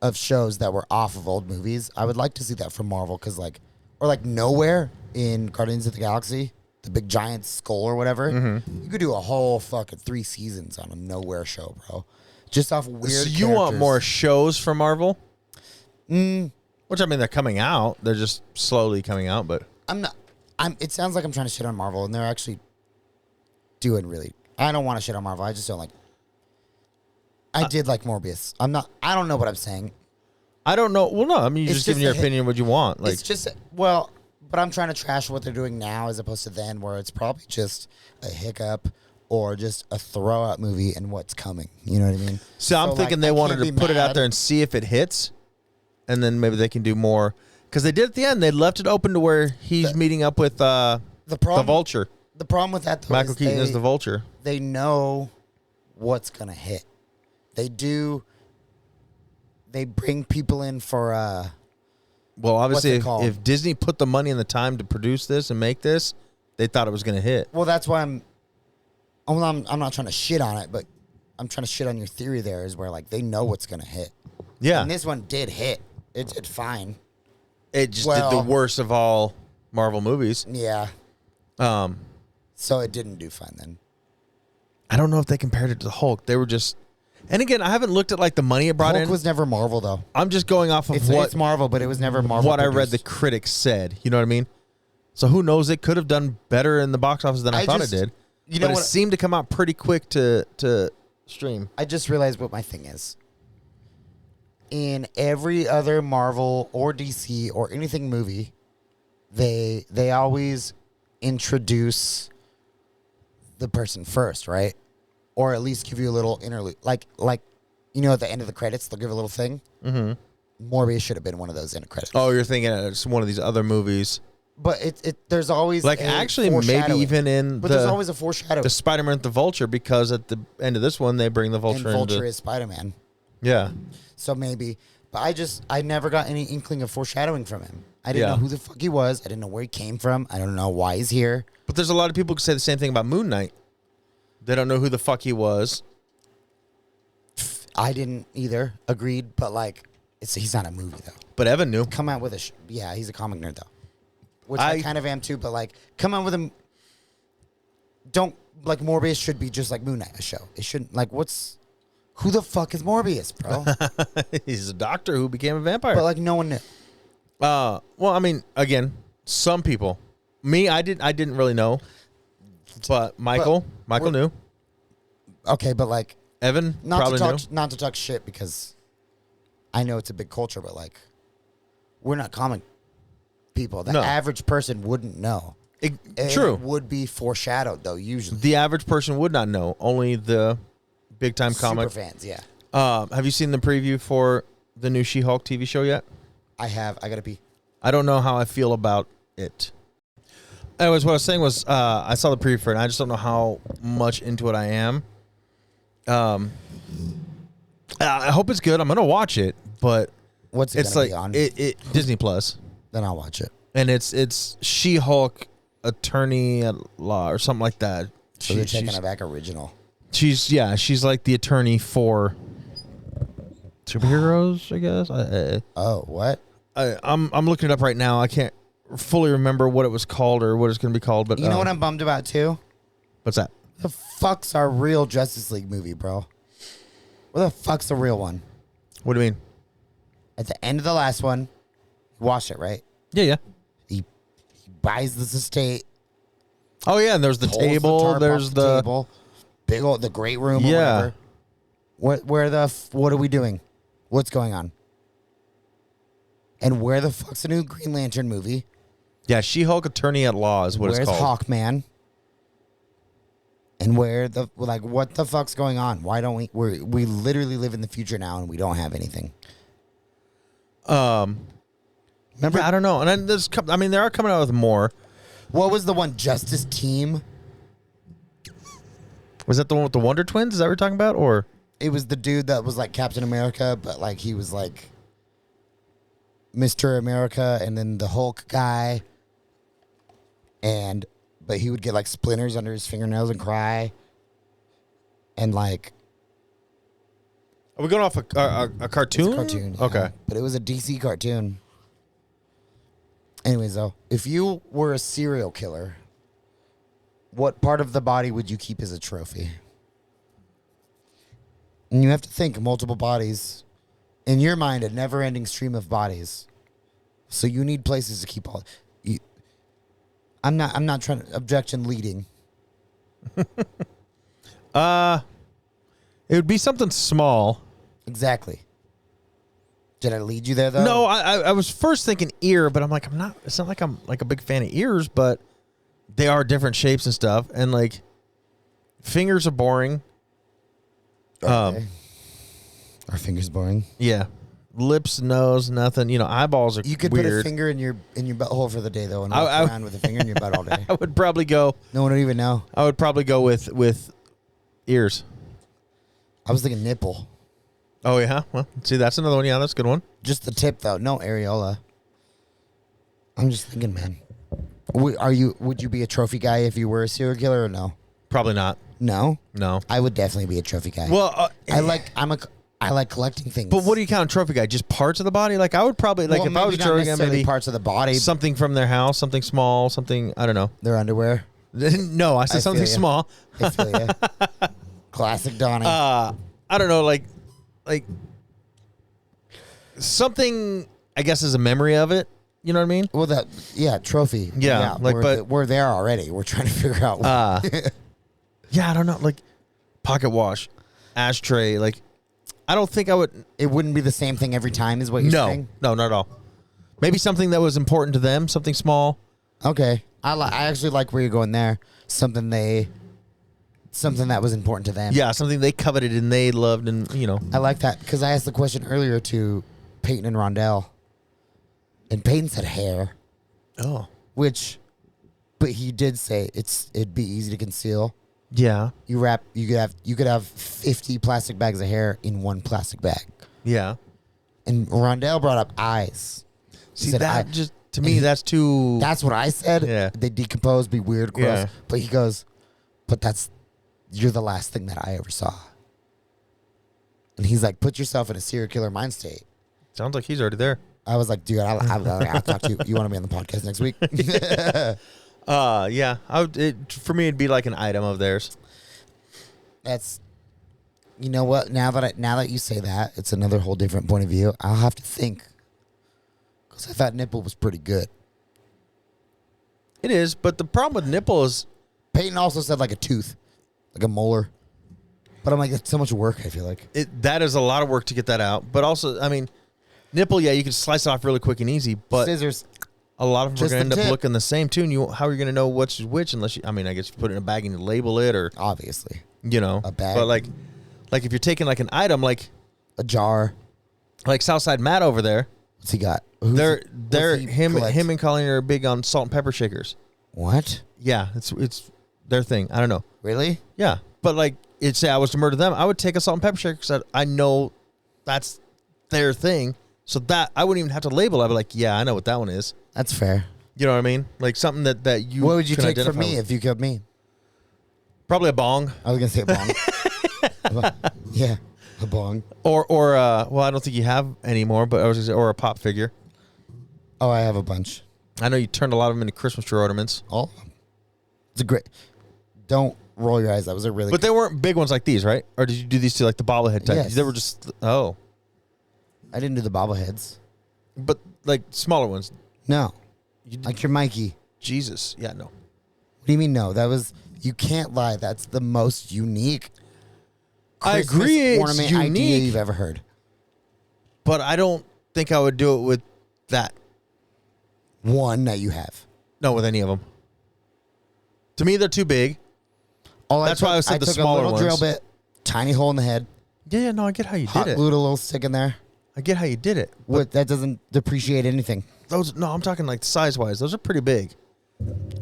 of shows that were off of old movies. I would like to see that from Marvel, because or like Nowhere in Guardians of the Galaxy, the big giant skull or whatever. You could do a whole fucking 3 seasons on a Nowhere show, bro. Just off weird So you want characters. more shows from Marvel? Which I mean, they're coming out. They're just slowly coming out, but I'm not. It sounds like I'm trying to shit on Marvel, and they're actually doing really. I don't want to shit on Marvel. I just don't like. I did like Morbius. I'm not. I don't know what I'm saying. I don't know. Well, no. I mean, you're It's just giving just your a hit. opinion what you want. Like, It's just, well, but I'm trying to trash what they're doing now as opposed to then, where it's probably just a hiccup or just a throw-out movie and what's coming. You know what I mean? so I'm thinking they wanted to put it out there and see if it hits, and then maybe they can do more. Because they did at the end. They left it open to where he's meeting up with the Vulture. The problem with that, though, Michael is Keaton is the Vulture. they know what's going to hit. They do. They bring people in for... Well, obviously, it called? if Disney put the money and the time to produce this and make this, they thought it was going to hit. Well, that's why I'm not trying to shit on it, but I'm trying to shit on your theory there is where, like, they know what's going to hit. Yeah. And this one did hit. It did fine. It just did the worst of all Marvel movies. Yeah. Um, So it didn't do fine then. I don't know if they compared it to the Hulk. They were just... And again, I haven't looked at, like, the money it brought Hulk in. was never Marvel, though. I'm just going off of It's Marvel, but it was never Marvel what I read the produced. critics said. You know what I mean? So who knows? It could have done better in the box office than I thought it did. You know but what? it seemed to come out pretty quick to stream. I just realized what my thing is. In every other Marvel or DC or anything movie, they always introduce the person first, right? Or at least give you a little interlude, like you know, at the end of the credits, they'll give a little thing. Mm-hmm. Morbius should have been one of those end credits. Oh, you're thinking it's one of these other movies. But there's always Like, a actually, maybe foreshadowing. even in But there's always a foreshadowing. the Spider-Man with the Vulture, because at the end of this one, they bring the And Vulture Vulture into... is Spider-Man. Yeah. So maybe, but I never got any inkling of foreshadowing from him. I didn't Yeah. know who the fuck he was. I didn't know where he came from. I don't know why he's here. But there's a lot of people who say the same thing about Moon Knight. They don't know who the fuck he was. I didn't either. Agreed, but like, he's not a movie though. But Evan knew. Come out with a yeah, he's a comic nerd though, which I kind of am too. But like, come out with a don't like Morbius should be just like Moon Knight, a show. It shouldn't like who the fuck is Morbius, bro? He's a doctor who became a vampire. But like, no one knew. Well, I mean, again, some people. Me, I didn't really know. But Michael knew. Okay, but like, Evan probably knew. Not to talk shit because I know it's a big culture, but like, we're not comic people. The average person wouldn't know. True. It would be foreshadowed though. Usually, The average person would not know. Only the big time comic super fans. Yeah, Have you seen the preview for the new She-Hulk TV show yet? I have. I gotta pee. I don't know how I feel about it. Anyways, what I was saying was I saw the preview for it, and I just don't know how much into it I am. I hope it's good. I'm gonna watch it, but What's it it's gonna like be on? it Disney Plus, Then I'll watch it. and it's She-Hulk attorney at law or something like that. So they're taking it back original. She's like the attorney for superheroes, I guess. Oh, what? I'm looking it up right now. I can't fully remember what it was called or what it's going to be called, but You know what I'm bummed about too? what's that? The fuck's our real Justice League movie, bro? Where the fuck's the real one? What do you mean? At the end of the last one, you watched it, right? Yeah. He buys this estate. Oh yeah, and there's the pulls table. tarp There's off the table, big old the great room. Yeah. Or whatever. What are we doing? What's going on? And where the fuck's the new Green Lantern movie? yeah. She-Hulk attorney at law is what Where's it's called. Hawkman? And what the fuck's going on? Why don't we literally live in the future now and we don't have anything? Remember, Yeah, I don't know. And then they are coming out with more. what was the one Justice Team? Was that the one with the Wonder Twins? Is that what we're talking about? Or It was the dude that was like Captain America, but like he was like Mr. America, and then the Hulk guy, but he would get like splinters under his fingernails and cry, and like are we going off a cartoon? it's a cartoon. Yeah. Okay. But it was a DC cartoon. Anyways, though, if you were a serial killer, what part of the body would you keep as a trophy? And you have to think multiple bodies. In your mind, a never-ending stream of bodies. So you need places to keep all. I'm not trying to objection leading. It would be something small. Exactly. Did I lead you there though? No, I was first thinking ear, but I'm like, I'm not. It's not like I'm like a big fan of ears, but they are different shapes and stuff. And like, fingers are boring. Okay. Are fingers boring? Yeah, lips, nose, nothing. You know, eyeballs are. You could weird. put a finger in your butthole for the day though, and walk around with a finger in your butt all day. I would probably go. No one would even know. I would probably go with ears. I was thinking nipple. Oh yeah, well, see, that's another one. Yeah, that's a good one. Just the tip though, no areola. I'm just thinking, man. Would you be a trophy guy if you were a serial killer or no? Probably not. No, No. I would definitely be a trophy guy. Well, I like collecting things. but what do you count a trophy guy? Just parts of the body? Like I would probably like Well, if I was maybe not throwing necessarily maybe parts of the body, something from their house, something small, something I don't know. their underwear. No, I said I something feel ya. small. I feel ya. Classic Donnie. I don't know, like something. I guess is a memory of it. You know what I mean? Well, trophy. Yeah, like, we're there already. We're trying to figure out. Yeah, I don't know, like pocket wash, ashtray. Like, I don't think I would. It wouldn't be the same thing every time, is what you're saying? No, not at all. Maybe something that was important to them, something small. Okay, I actually like where you're going there. Something that was important to them. Yeah, something they coveted and they loved, and you know. I like that because I asked the question earlier to Peyton and Rondell, and Peyton said hair, Oh, but he did say it'd be easy to conceal. yeah, You could have 50 plastic bags of hair in one plastic bag. yeah. And Rondell brought up eyes. He See, said that just to me, that's too. That's what I said. Yeah. They decompose, be weird, gross. Yeah. But he goes, you're the last thing that I ever saw. And he's like, put yourself in a serial killer mind state. Sounds like he's already there. I was like, dude, I'll talk to you. You want to be on the podcast next week? Yeah. For me, it'd be like an item of theirs. That's, you know what? Now that you say that, it's another whole different point of view. I'll have to think. Because I thought nipple was pretty good. It is, but the problem with nipple is Peyton also said like a tooth, like a molar. But I'm like, it's so much work, I feel like. that is a lot of work to get that out. But also, I mean, nipple, yeah, you can slice it off really quick and easy, but Scissors. a lot of them are Just going to end the up tip. looking the same too. And how are you going to know which is which unless you, I mean, I guess you put it in a bag and you label it or, Obviously. you know. A bag. But like if you're taking like an item, like A jar. Southside Matt over there, What's he got? they're he him collect? and Colleen are big on salt and pepper shakers. What? Yeah, it's their thing. I don't know. Really? Yeah, but like say I was to murder them, I would take a salt and pepper shaker because I know that's their thing. So that I wouldn't even have to label. I'd be like, yeah, I know what that one is. That's fair. You know what I mean? Like something that you. What would you can take from identify me with. if you killed me? Probably a bong, I was gonna say a bong. Yeah, a bong. or well, I don't think you have anymore, but I was gonna say, or a pop figure. Oh, I have a bunch. I know you turned a lot of them into Christmas tree ornaments, All of them. It's a great. Don't roll your eyes. That was a really. but they weren't big ones like these, right? Or did you do these to like the bobblehead type? Yes. They were just oh, I didn't do the bobbleheads. but like smaller ones. No, You did, like your Mikey. Jesus, yeah, no. What do you mean? No, that was. You can't lie. That's the most unique. I Christmas agree, it's ornament idea unique. you've ever heard. But I don't think I would do it with that. One that you have. No, with any of them. To me, they're too big. That's why I said the took smaller a little drill ones. bit, tiny hole in the head, Yeah, no, I get how you hot did it. glued a little stick in there. I get how you did it. What that doesn't depreciate anything. Those, no, I'm talking like size wise. Those are pretty big.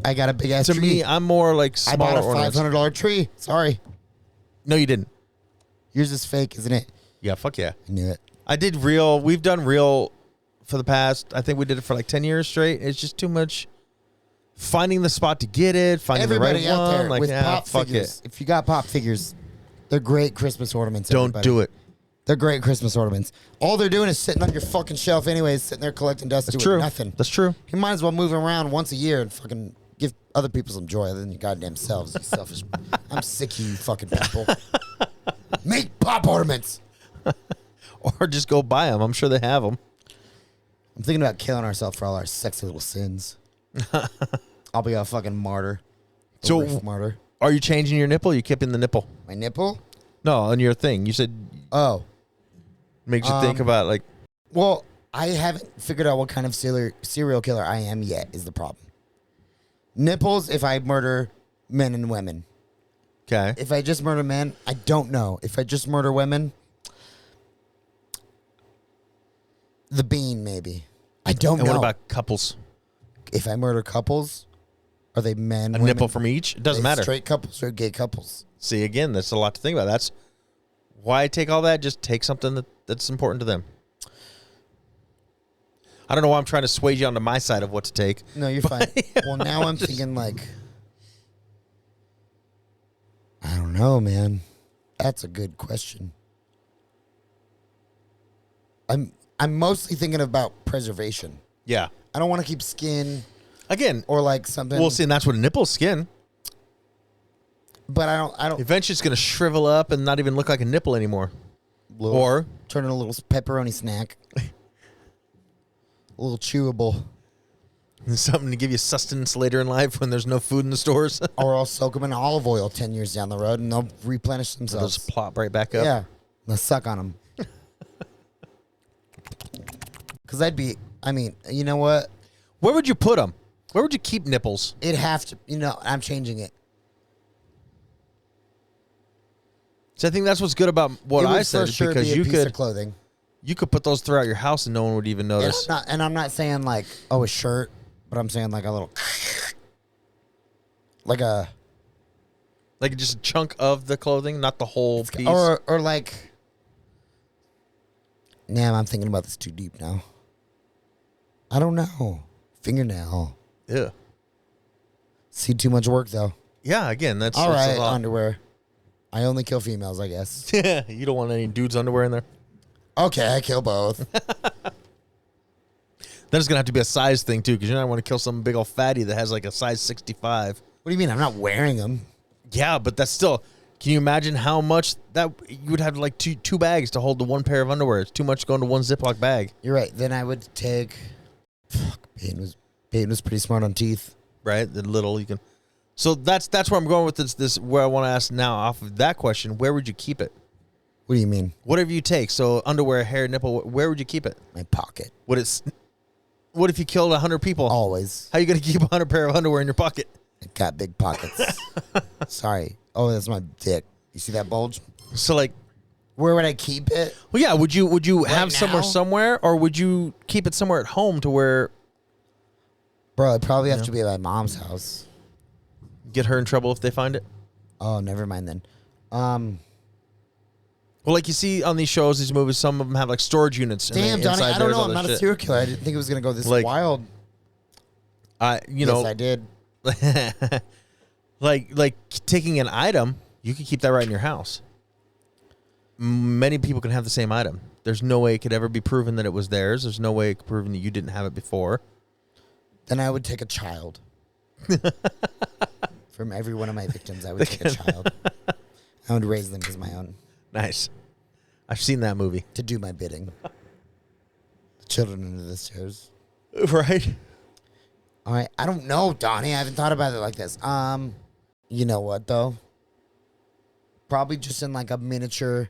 I got a big ass To tree. me, I'm more like I smaller bought a ornaments. $500 tree. Sorry, No, you didn't. yours is fake, isn't it? Yeah, fuck yeah. I knew it. I did real. We've done real for the past. I think we did it for like 10 years straight. It's just too much finding the spot to get it, finding Everybody the right out one. there Like, with pop fuck figures. it. If you got pop figures, they're great Christmas ornaments. Don't everybody. do it. They're great Christmas ornaments. All they're doing is sitting on your fucking shelf anyways, sitting there collecting dust That's doing true. nothing. That's true. You might as well move around once a year and fucking give other people some joy other than your goddamn selves, you selfish. I'm sick of you fucking people. Make pop ornaments. Or just go buy them. I'm sure they have them. I'm thinking about killing ourselves for all our sexy little sins. I'll be a fucking martyr. A So- riff martyr. Are you changing your nipple? You keeping the nipple? My nipple? No, on your thing. You said Oh. makes you think about like Well, I haven't figured out what kind of serial killer I am yet is the problem. Nipples if I murder men and women. Okay. If I just murder men, I don't know. If I just murder women, the bean maybe. I don't And know. what about couples? If I murder couples, are they men, A women? nipple from each? It doesn't matter. Straight couples or gay couples? See, again, that's a lot to think about. That's why I take all that. Just take something that's important to them. I don't know why I'm trying to sway you onto my side of what to take. No, you're fine. Well, now I'm thinking like, I don't know, man. That's a good question. I'm mostly thinking about preservation. Yeah. I don't want to keep skin Again, or like something. we'll see, and that's what a nipple's skin. But I don't. Eventually, it's going to shrivel up and not even look like a nipple anymore. Little, Or turn it a little pepperoni snack. A little chewable. something to give you sustenance later in life when there's no food in the stores. Or I'll soak them in olive oil 10 years down the road and they'll replenish They'll themselves. just plop right back up. Yeah. They'll suck on them. Because you know what? Where would you put them? Where would you keep nipples? It'd have to, I'm changing it. So I think that's what's good about what It would I said, for sure because be a you piece of could clothing. put those throughout your house and no one would even notice. And I'm not saying like, a shirt, but I'm saying like a little, like a, Like just a chunk of the clothing, not the whole piece. or like, I'm thinking about this too deep now. I don't know. Fingernail. Yeah. See, too much work though. Yeah, again, that's All that's right, a lot. underwear. I only kill females, I guess. You don't want any dudes' underwear in there. Okay, I kill both. Then it's gonna have to be a size thing too, because you're not want to kill some big old fatty that has like a size 65. What do you mean? I'm not wearing them. Yeah, but that's still. Can you imagine how much that you would have like two bags to hold the one pair of underwear? It's too much going to one Ziploc bag, You're right. Then I would take. Fuck, Peyton was pretty smart on teeth. right? The little you can. So that's where I'm going with this. Where I want to ask now off of that question, where would you keep it? What do you mean? Whatever you take. So underwear, hair, nipple. Where would you keep it? My pocket. Would it? What if you killed 100 people? Always. How are you going to keep 100 pair of underwear in your pocket? I got big pockets. Sorry. Oh, that's my dick. You see that bulge? So like, Where would I keep it? well, yeah. Would you Right have now? somewhere, or would you keep it somewhere at home to where Bro, it'd probably have to be at my mom's house. get her in trouble if they find it? Oh, never mind then. Well, like you see on these shows, these movies, some of them have like storage units. and Damn, they- Donnie, inside I don't there's know. all I'm not this a shit. serial killer. I didn't think it was going to go this Like- wild. You know, Yes, I did. like taking an item, you could keep that right in your house. Many people can have the same item. There's no way it could ever be proven that it was theirs. There's no way it could be proven that you didn't have it before. Then I would take a child. From every one of my victims, I would take a child. I would raise them as my own Nice. I've seen that movie. to do my bidding. The children under the stairs. Right? All right. I don't know, Donnie. I haven't thought about it like this. You know what though? Probably just in like a miniature,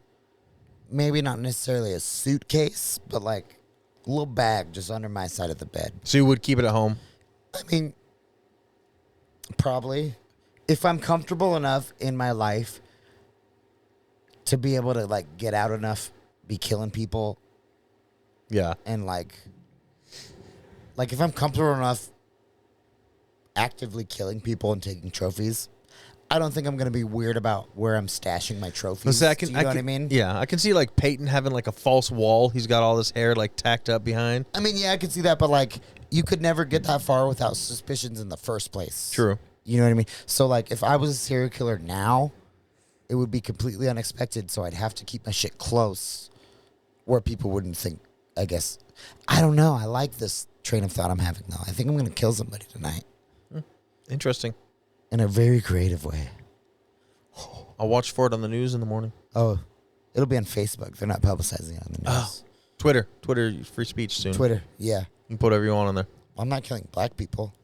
maybe not necessarily a suitcase, but like a little bag just under my side of the bed. So you would keep it at home? I mean, probably. If I'm comfortable enough in my life to be able to like get out enough, be killing people, Yeah. and like if I'm comfortable enough actively killing people and taking trophies, I don't think I'm gonna be weird about where I'm stashing my trophies. So Do you know what I mean? Yeah, I can see like Peyton having like a false wall. He's got all this hair like tacked up behind. I mean, yeah, I can see that, but like you could never get that far without suspicions in the first place. True. You know what I mean? So like if I was a serial killer now, it would be completely unexpected, so I'd have to keep my shit close where people wouldn't think, I guess. I don't know. I like this train of thought I'm having though. I think I'm gonna kill somebody tonight Interesting. in a very creative way. I'll watch for it on the news in the morning. Oh, it'll be on Facebook. They're not publicizing it on the news. Twitter, free speech soon. Twitter, yeah. You can put whatever you want on there. I'm not killing black people,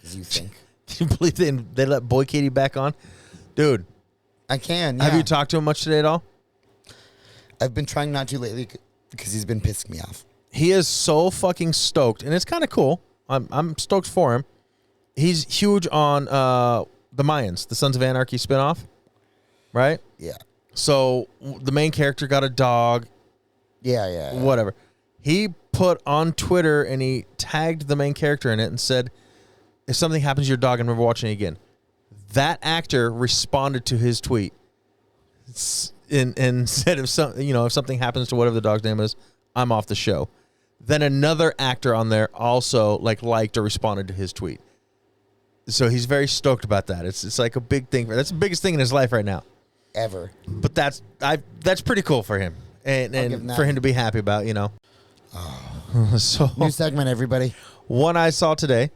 as you think. Do you believe they let Boy Katie back on? Dude, I can, yeah. have you talked to him much today at all? I've been trying not to lately Because he's been pissing me off. He is so fucking stoked, and it's kind of cool. I'm stoked for him. He's huge on the Mayans, the Sons of Anarchy spinoff, right? Yeah. So the main character got a dog. Yeah. Whatever. He put on Twitter and he tagged the main character in it and said, if something happens to your dog, I'm never watching it again. That actor responded to his tweet and said, if something happens to whatever the dog's name is, I'm off the show. Then another actor on there also liked or responded to his tweet. So he's very stoked about that. It's like a big thing. That's the biggest thing in his life right now. Ever. But that's pretty cool for him. And for him to be happy about, So New segment, everybody. one I saw today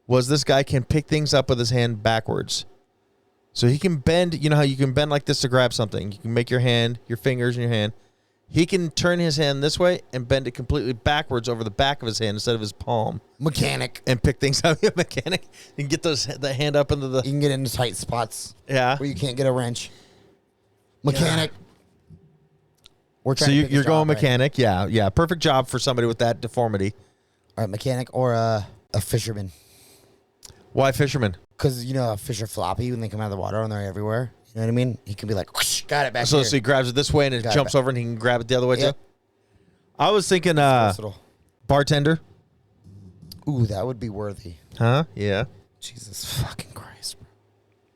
was this guy can pick things up with his hand backwards. So he can bend, you know how you can bend like this to grab something. You can make your fingers in your hand. He can turn his hand this way and bend it completely backwards over the back of his hand instead of his palm. Mechanic. And pick things up. Mechanic. You can get the hand up into the... You can get into tight spots. Yeah. Where you can't get a wrench. Mechanic. We're So trying to you're going right? mechanic. Yeah. Perfect job for somebody with that deformity. All right, mechanic or a fisherman. Why fisherman? Because, a fish are floppy when they come out of the water and they're everywhere. You know what I mean? He can be like, whoosh, got it back So here. he grabs it this way and it jumps over and he can grab it the other way Yep. too? I was thinking Versatile. bartender. Ooh, that would be worthy. Huh? Yeah. Jesus fucking Christ, bro.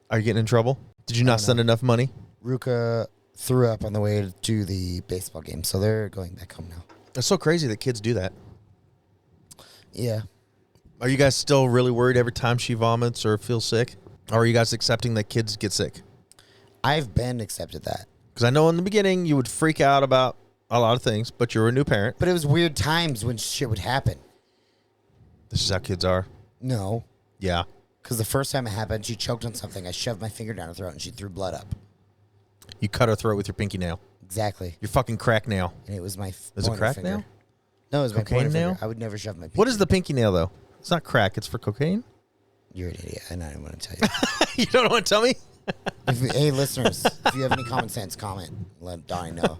Are you getting in trouble? Did you not send enough money? Ruka threw up on the way to the baseball game, so they're going back home now. It's so crazy that kids do that. Yeah. Are you guys still really worried every time she vomits or feels sick? Or are you guys accepting that kids get sick? I've been accepted that. Because I know in the beginning you would freak out about a lot of things, but you're a new parent. But it was weird times when shit would happen. This is how kids are. No. Yeah. Because the first time it happened, she choked on something. I shoved my finger down her throat and she threw blood up. You cut her throat with your pinky nail. Exactly. Your fucking crack nail. And it was my Is it pointer crack finger. nail? No, it was my Cocaine pointer nail? finger. I would never shove my pinky. What is the pinky nail, though? It's not crack. It's for cocaine? You're an idiot. I don't even want to tell you. You don't want to tell me? Hey, listeners, if you have any common sense, comment. Let Donnie know.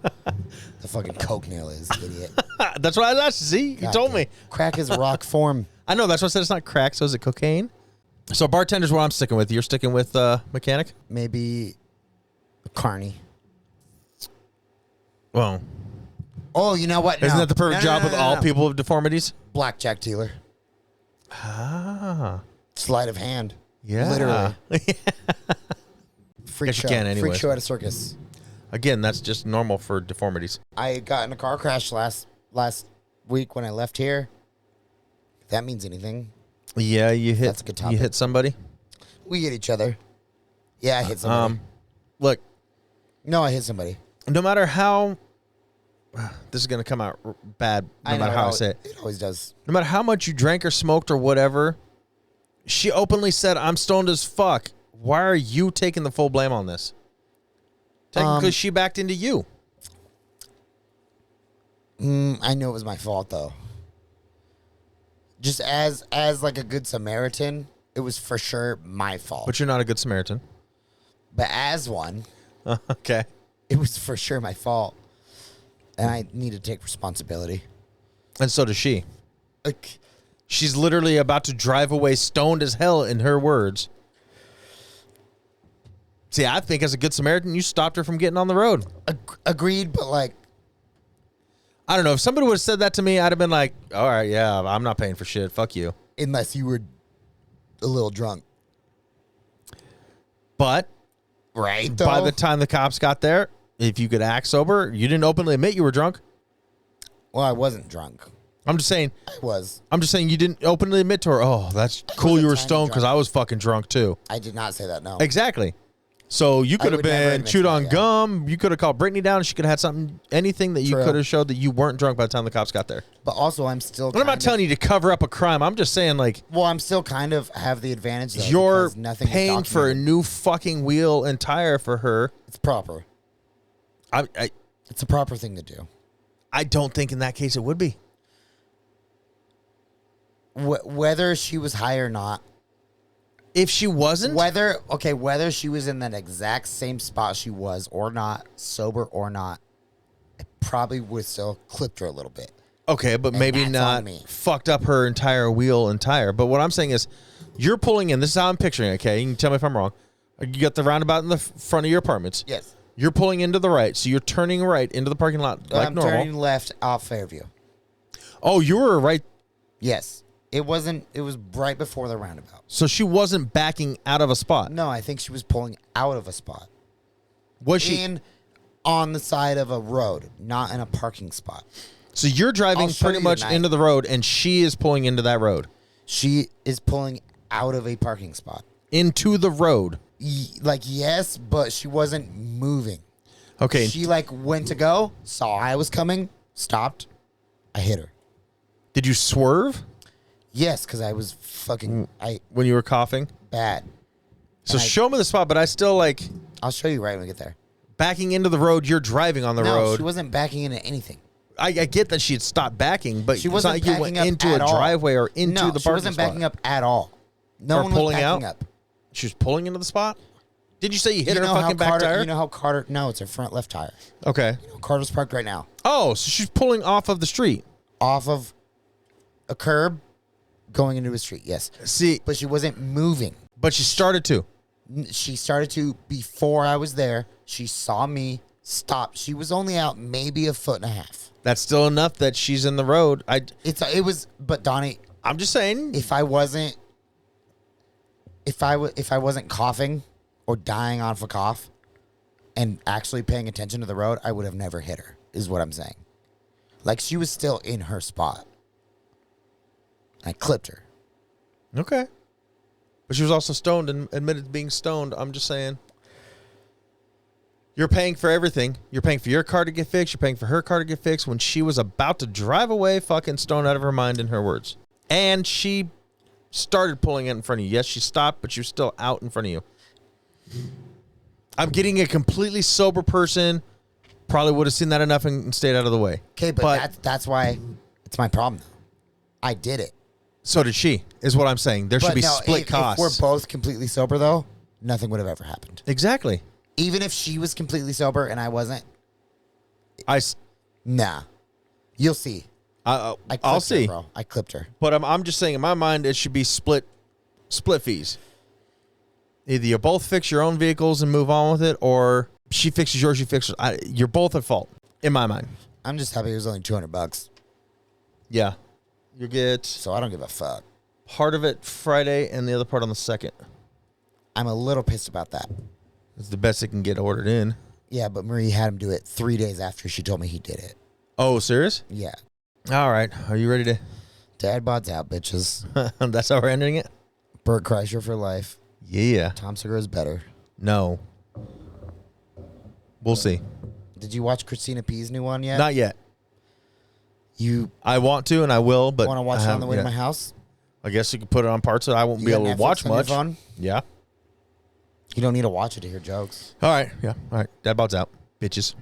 The fucking coke nail is, idiot. That's what I asked. See? You God told damn. me. Crack is rock form. I know. That's why I said it's not crack. So is it cocaine? So bartender's what I'm sticking with. You're sticking with mechanic? Maybe a carny. Well, Oh, you know what? isn't No. that the perfect No, no, job no, with no, all no. people with deformities? Blackjack dealer. Ah. Sleight of hand. Yeah. Literally. Freak Guess you show. can Freak anyways. show at a circus. Again, that's just normal for deformities. I got in a car crash last week when I left here. If that means anything. Yeah, you hit. That's a good You topic. hit somebody. We hit each other. Yeah, I hit somebody. Look, No, I hit somebody. no matter how this is gonna come out bad, no matter how I say it. It always does. No matter how much you drank or smoked or whatever, she openly said, "I'm stoned as fuck." Why are you taking the full blame on this? Technically, she backed into you. I know it was my fault though. Just as like a good Samaritan, it was for sure my fault. But you're not a good Samaritan. But as one, Okay. it was for sure my fault. And I need to take responsibility. And so does she. Like, She's literally about to drive away stoned as hell, in her words. See, I think as a good Samaritan, you stopped her from getting on the road. agreed, but like, I don't know. If somebody would have said that to me, I'd have been like, all right, yeah, I'm not paying for shit. Fuck you. unless you were a little drunk. But Right? by the time the cops got there, if you could act sober, you didn't openly admit you were drunk. Well, I wasn't drunk. I'm just saying I was. you didn't openly admit to her, oh, that's cool was you a were tiny stoned because drunk. I was fucking drunk too. I did not say that, no. Exactly. So you could have would never been admit chewed to that, on yeah. gum. You could have called Brittany down. She could have had something, anything that you True. could have showed that you weren't drunk by the time the cops got there. But also, I'm still. And I'm not telling you to cover up a crime. I'm just saying, like, Well, I'm still kind of have the advantage. Though, you're because nothing is paying for a documented. new fucking wheel and tire for her. It's proper. I It's a proper thing to do. I don't think in that case it would be. Whether she was high or not, If she wasn't, whether she was in that exact same spot she was or not, sober or not, I probably would still clipped her a little bit. Okay, but And maybe that's not on me. fucked up her entire wheel and tire. But what I'm saying is, you're pulling in. This is how I'm picturing it, okay? You can tell me if I'm wrong. You got the roundabout in the front of your apartments. Yes. You're pulling into the right, so you're turning right into the parking lot like I'm normal. turning left off Fairview. Oh, you were right. Yes. It was right before the roundabout. So she wasn't backing out of a spot. No, I think she was pulling out of a spot. Was she? In on the side of a road, not in a parking spot. So you're driving I'll show pretty you much tonight. into the road, and she is pulling into that road. She is pulling out of a parking spot. Into the road. Yes, but she wasn't moving. Okay. She went to go, saw I was coming, stopped. I hit her. Did you swerve Yes, because I was fucking when you were coughing? bad. So And I- show me the spot, but I still I'll show you right when we get there. backing into the road. You're driving on the No, road. she wasn't backing into anything. I get that she had stopped backing, but She it's wasn't not like you backing went up into at a all. driveway or into No, the she parking wasn't spot. backing up at all. No Or one was pulling backing out? up. She was pulling into the spot. Did you say you hit You her know how fucking back Carter? tire? You know how Carter? No, it's her front left tire. Okay. Carter's parked right now, Oh, so she's pulling off of the street. off of a curb, going into a street. Yes, See, but she wasn't moving. but she started to. She started to before I was there. She saw me, stopped. She was only out maybe a foot and a half. That's still enough that she's in the road. But Donnie, I'm just saying. if I wasn't coughing or dying off a cough and actually paying attention to the road, I would have never hit her, is what I'm saying. She was still in her spot. I clipped her. Okay. But she was also stoned and admitted to being stoned. I'm just saying. You're paying for everything. You're paying for your car to get fixed. You're paying for her car to get fixed when she was about to drive away, fucking stoned out of her mind, in her words. And she started pulling it in front of you. Yes, she stopped, but she was still out in front of you. I'm getting a completely sober person. Probably would have seen that enough and stayed out of the way. Okay, but that's why it's my problem. I did it. So did she, is what I'm saying. There should be split costs. If we're both completely sober, though, nothing would have ever happened. Exactly. Even if she was completely sober and I wasn't, Nah. You'll see. I'll Her, see. bro. I clipped her. But I'm just saying, in my mind, it should be split fees. Either you both fix your own vehicles and move on with it, or she fixes yours, you fix yours. You're both at fault, in my mind. I'm just happy it was only $200, Yeah. You get so I don't give a fuck. part of it Friday and the other part on the 2nd. I'm a little pissed about that. It's the best it can get ordered in. Yeah, but Marie had him do it 3 days after she told me he did it. Oh, serious? Yeah. All right. Are you ready to? Dad Bods out, bitches. That's how we're ending it? Bert Kreischer for life. Yeah. Tom Segura is better. No. We'll see. Did you watch Christina P's new one yet? Not yet. You I want to and I will, but want to watch I it on the way to haven't my yet. house? I guess you could put it on parts that I won't You be got able to Netflix watch on your much. phone? Yeah. You don't need to watch it to hear jokes. All right. Yeah. All right. Dad Bod's out. Bitches.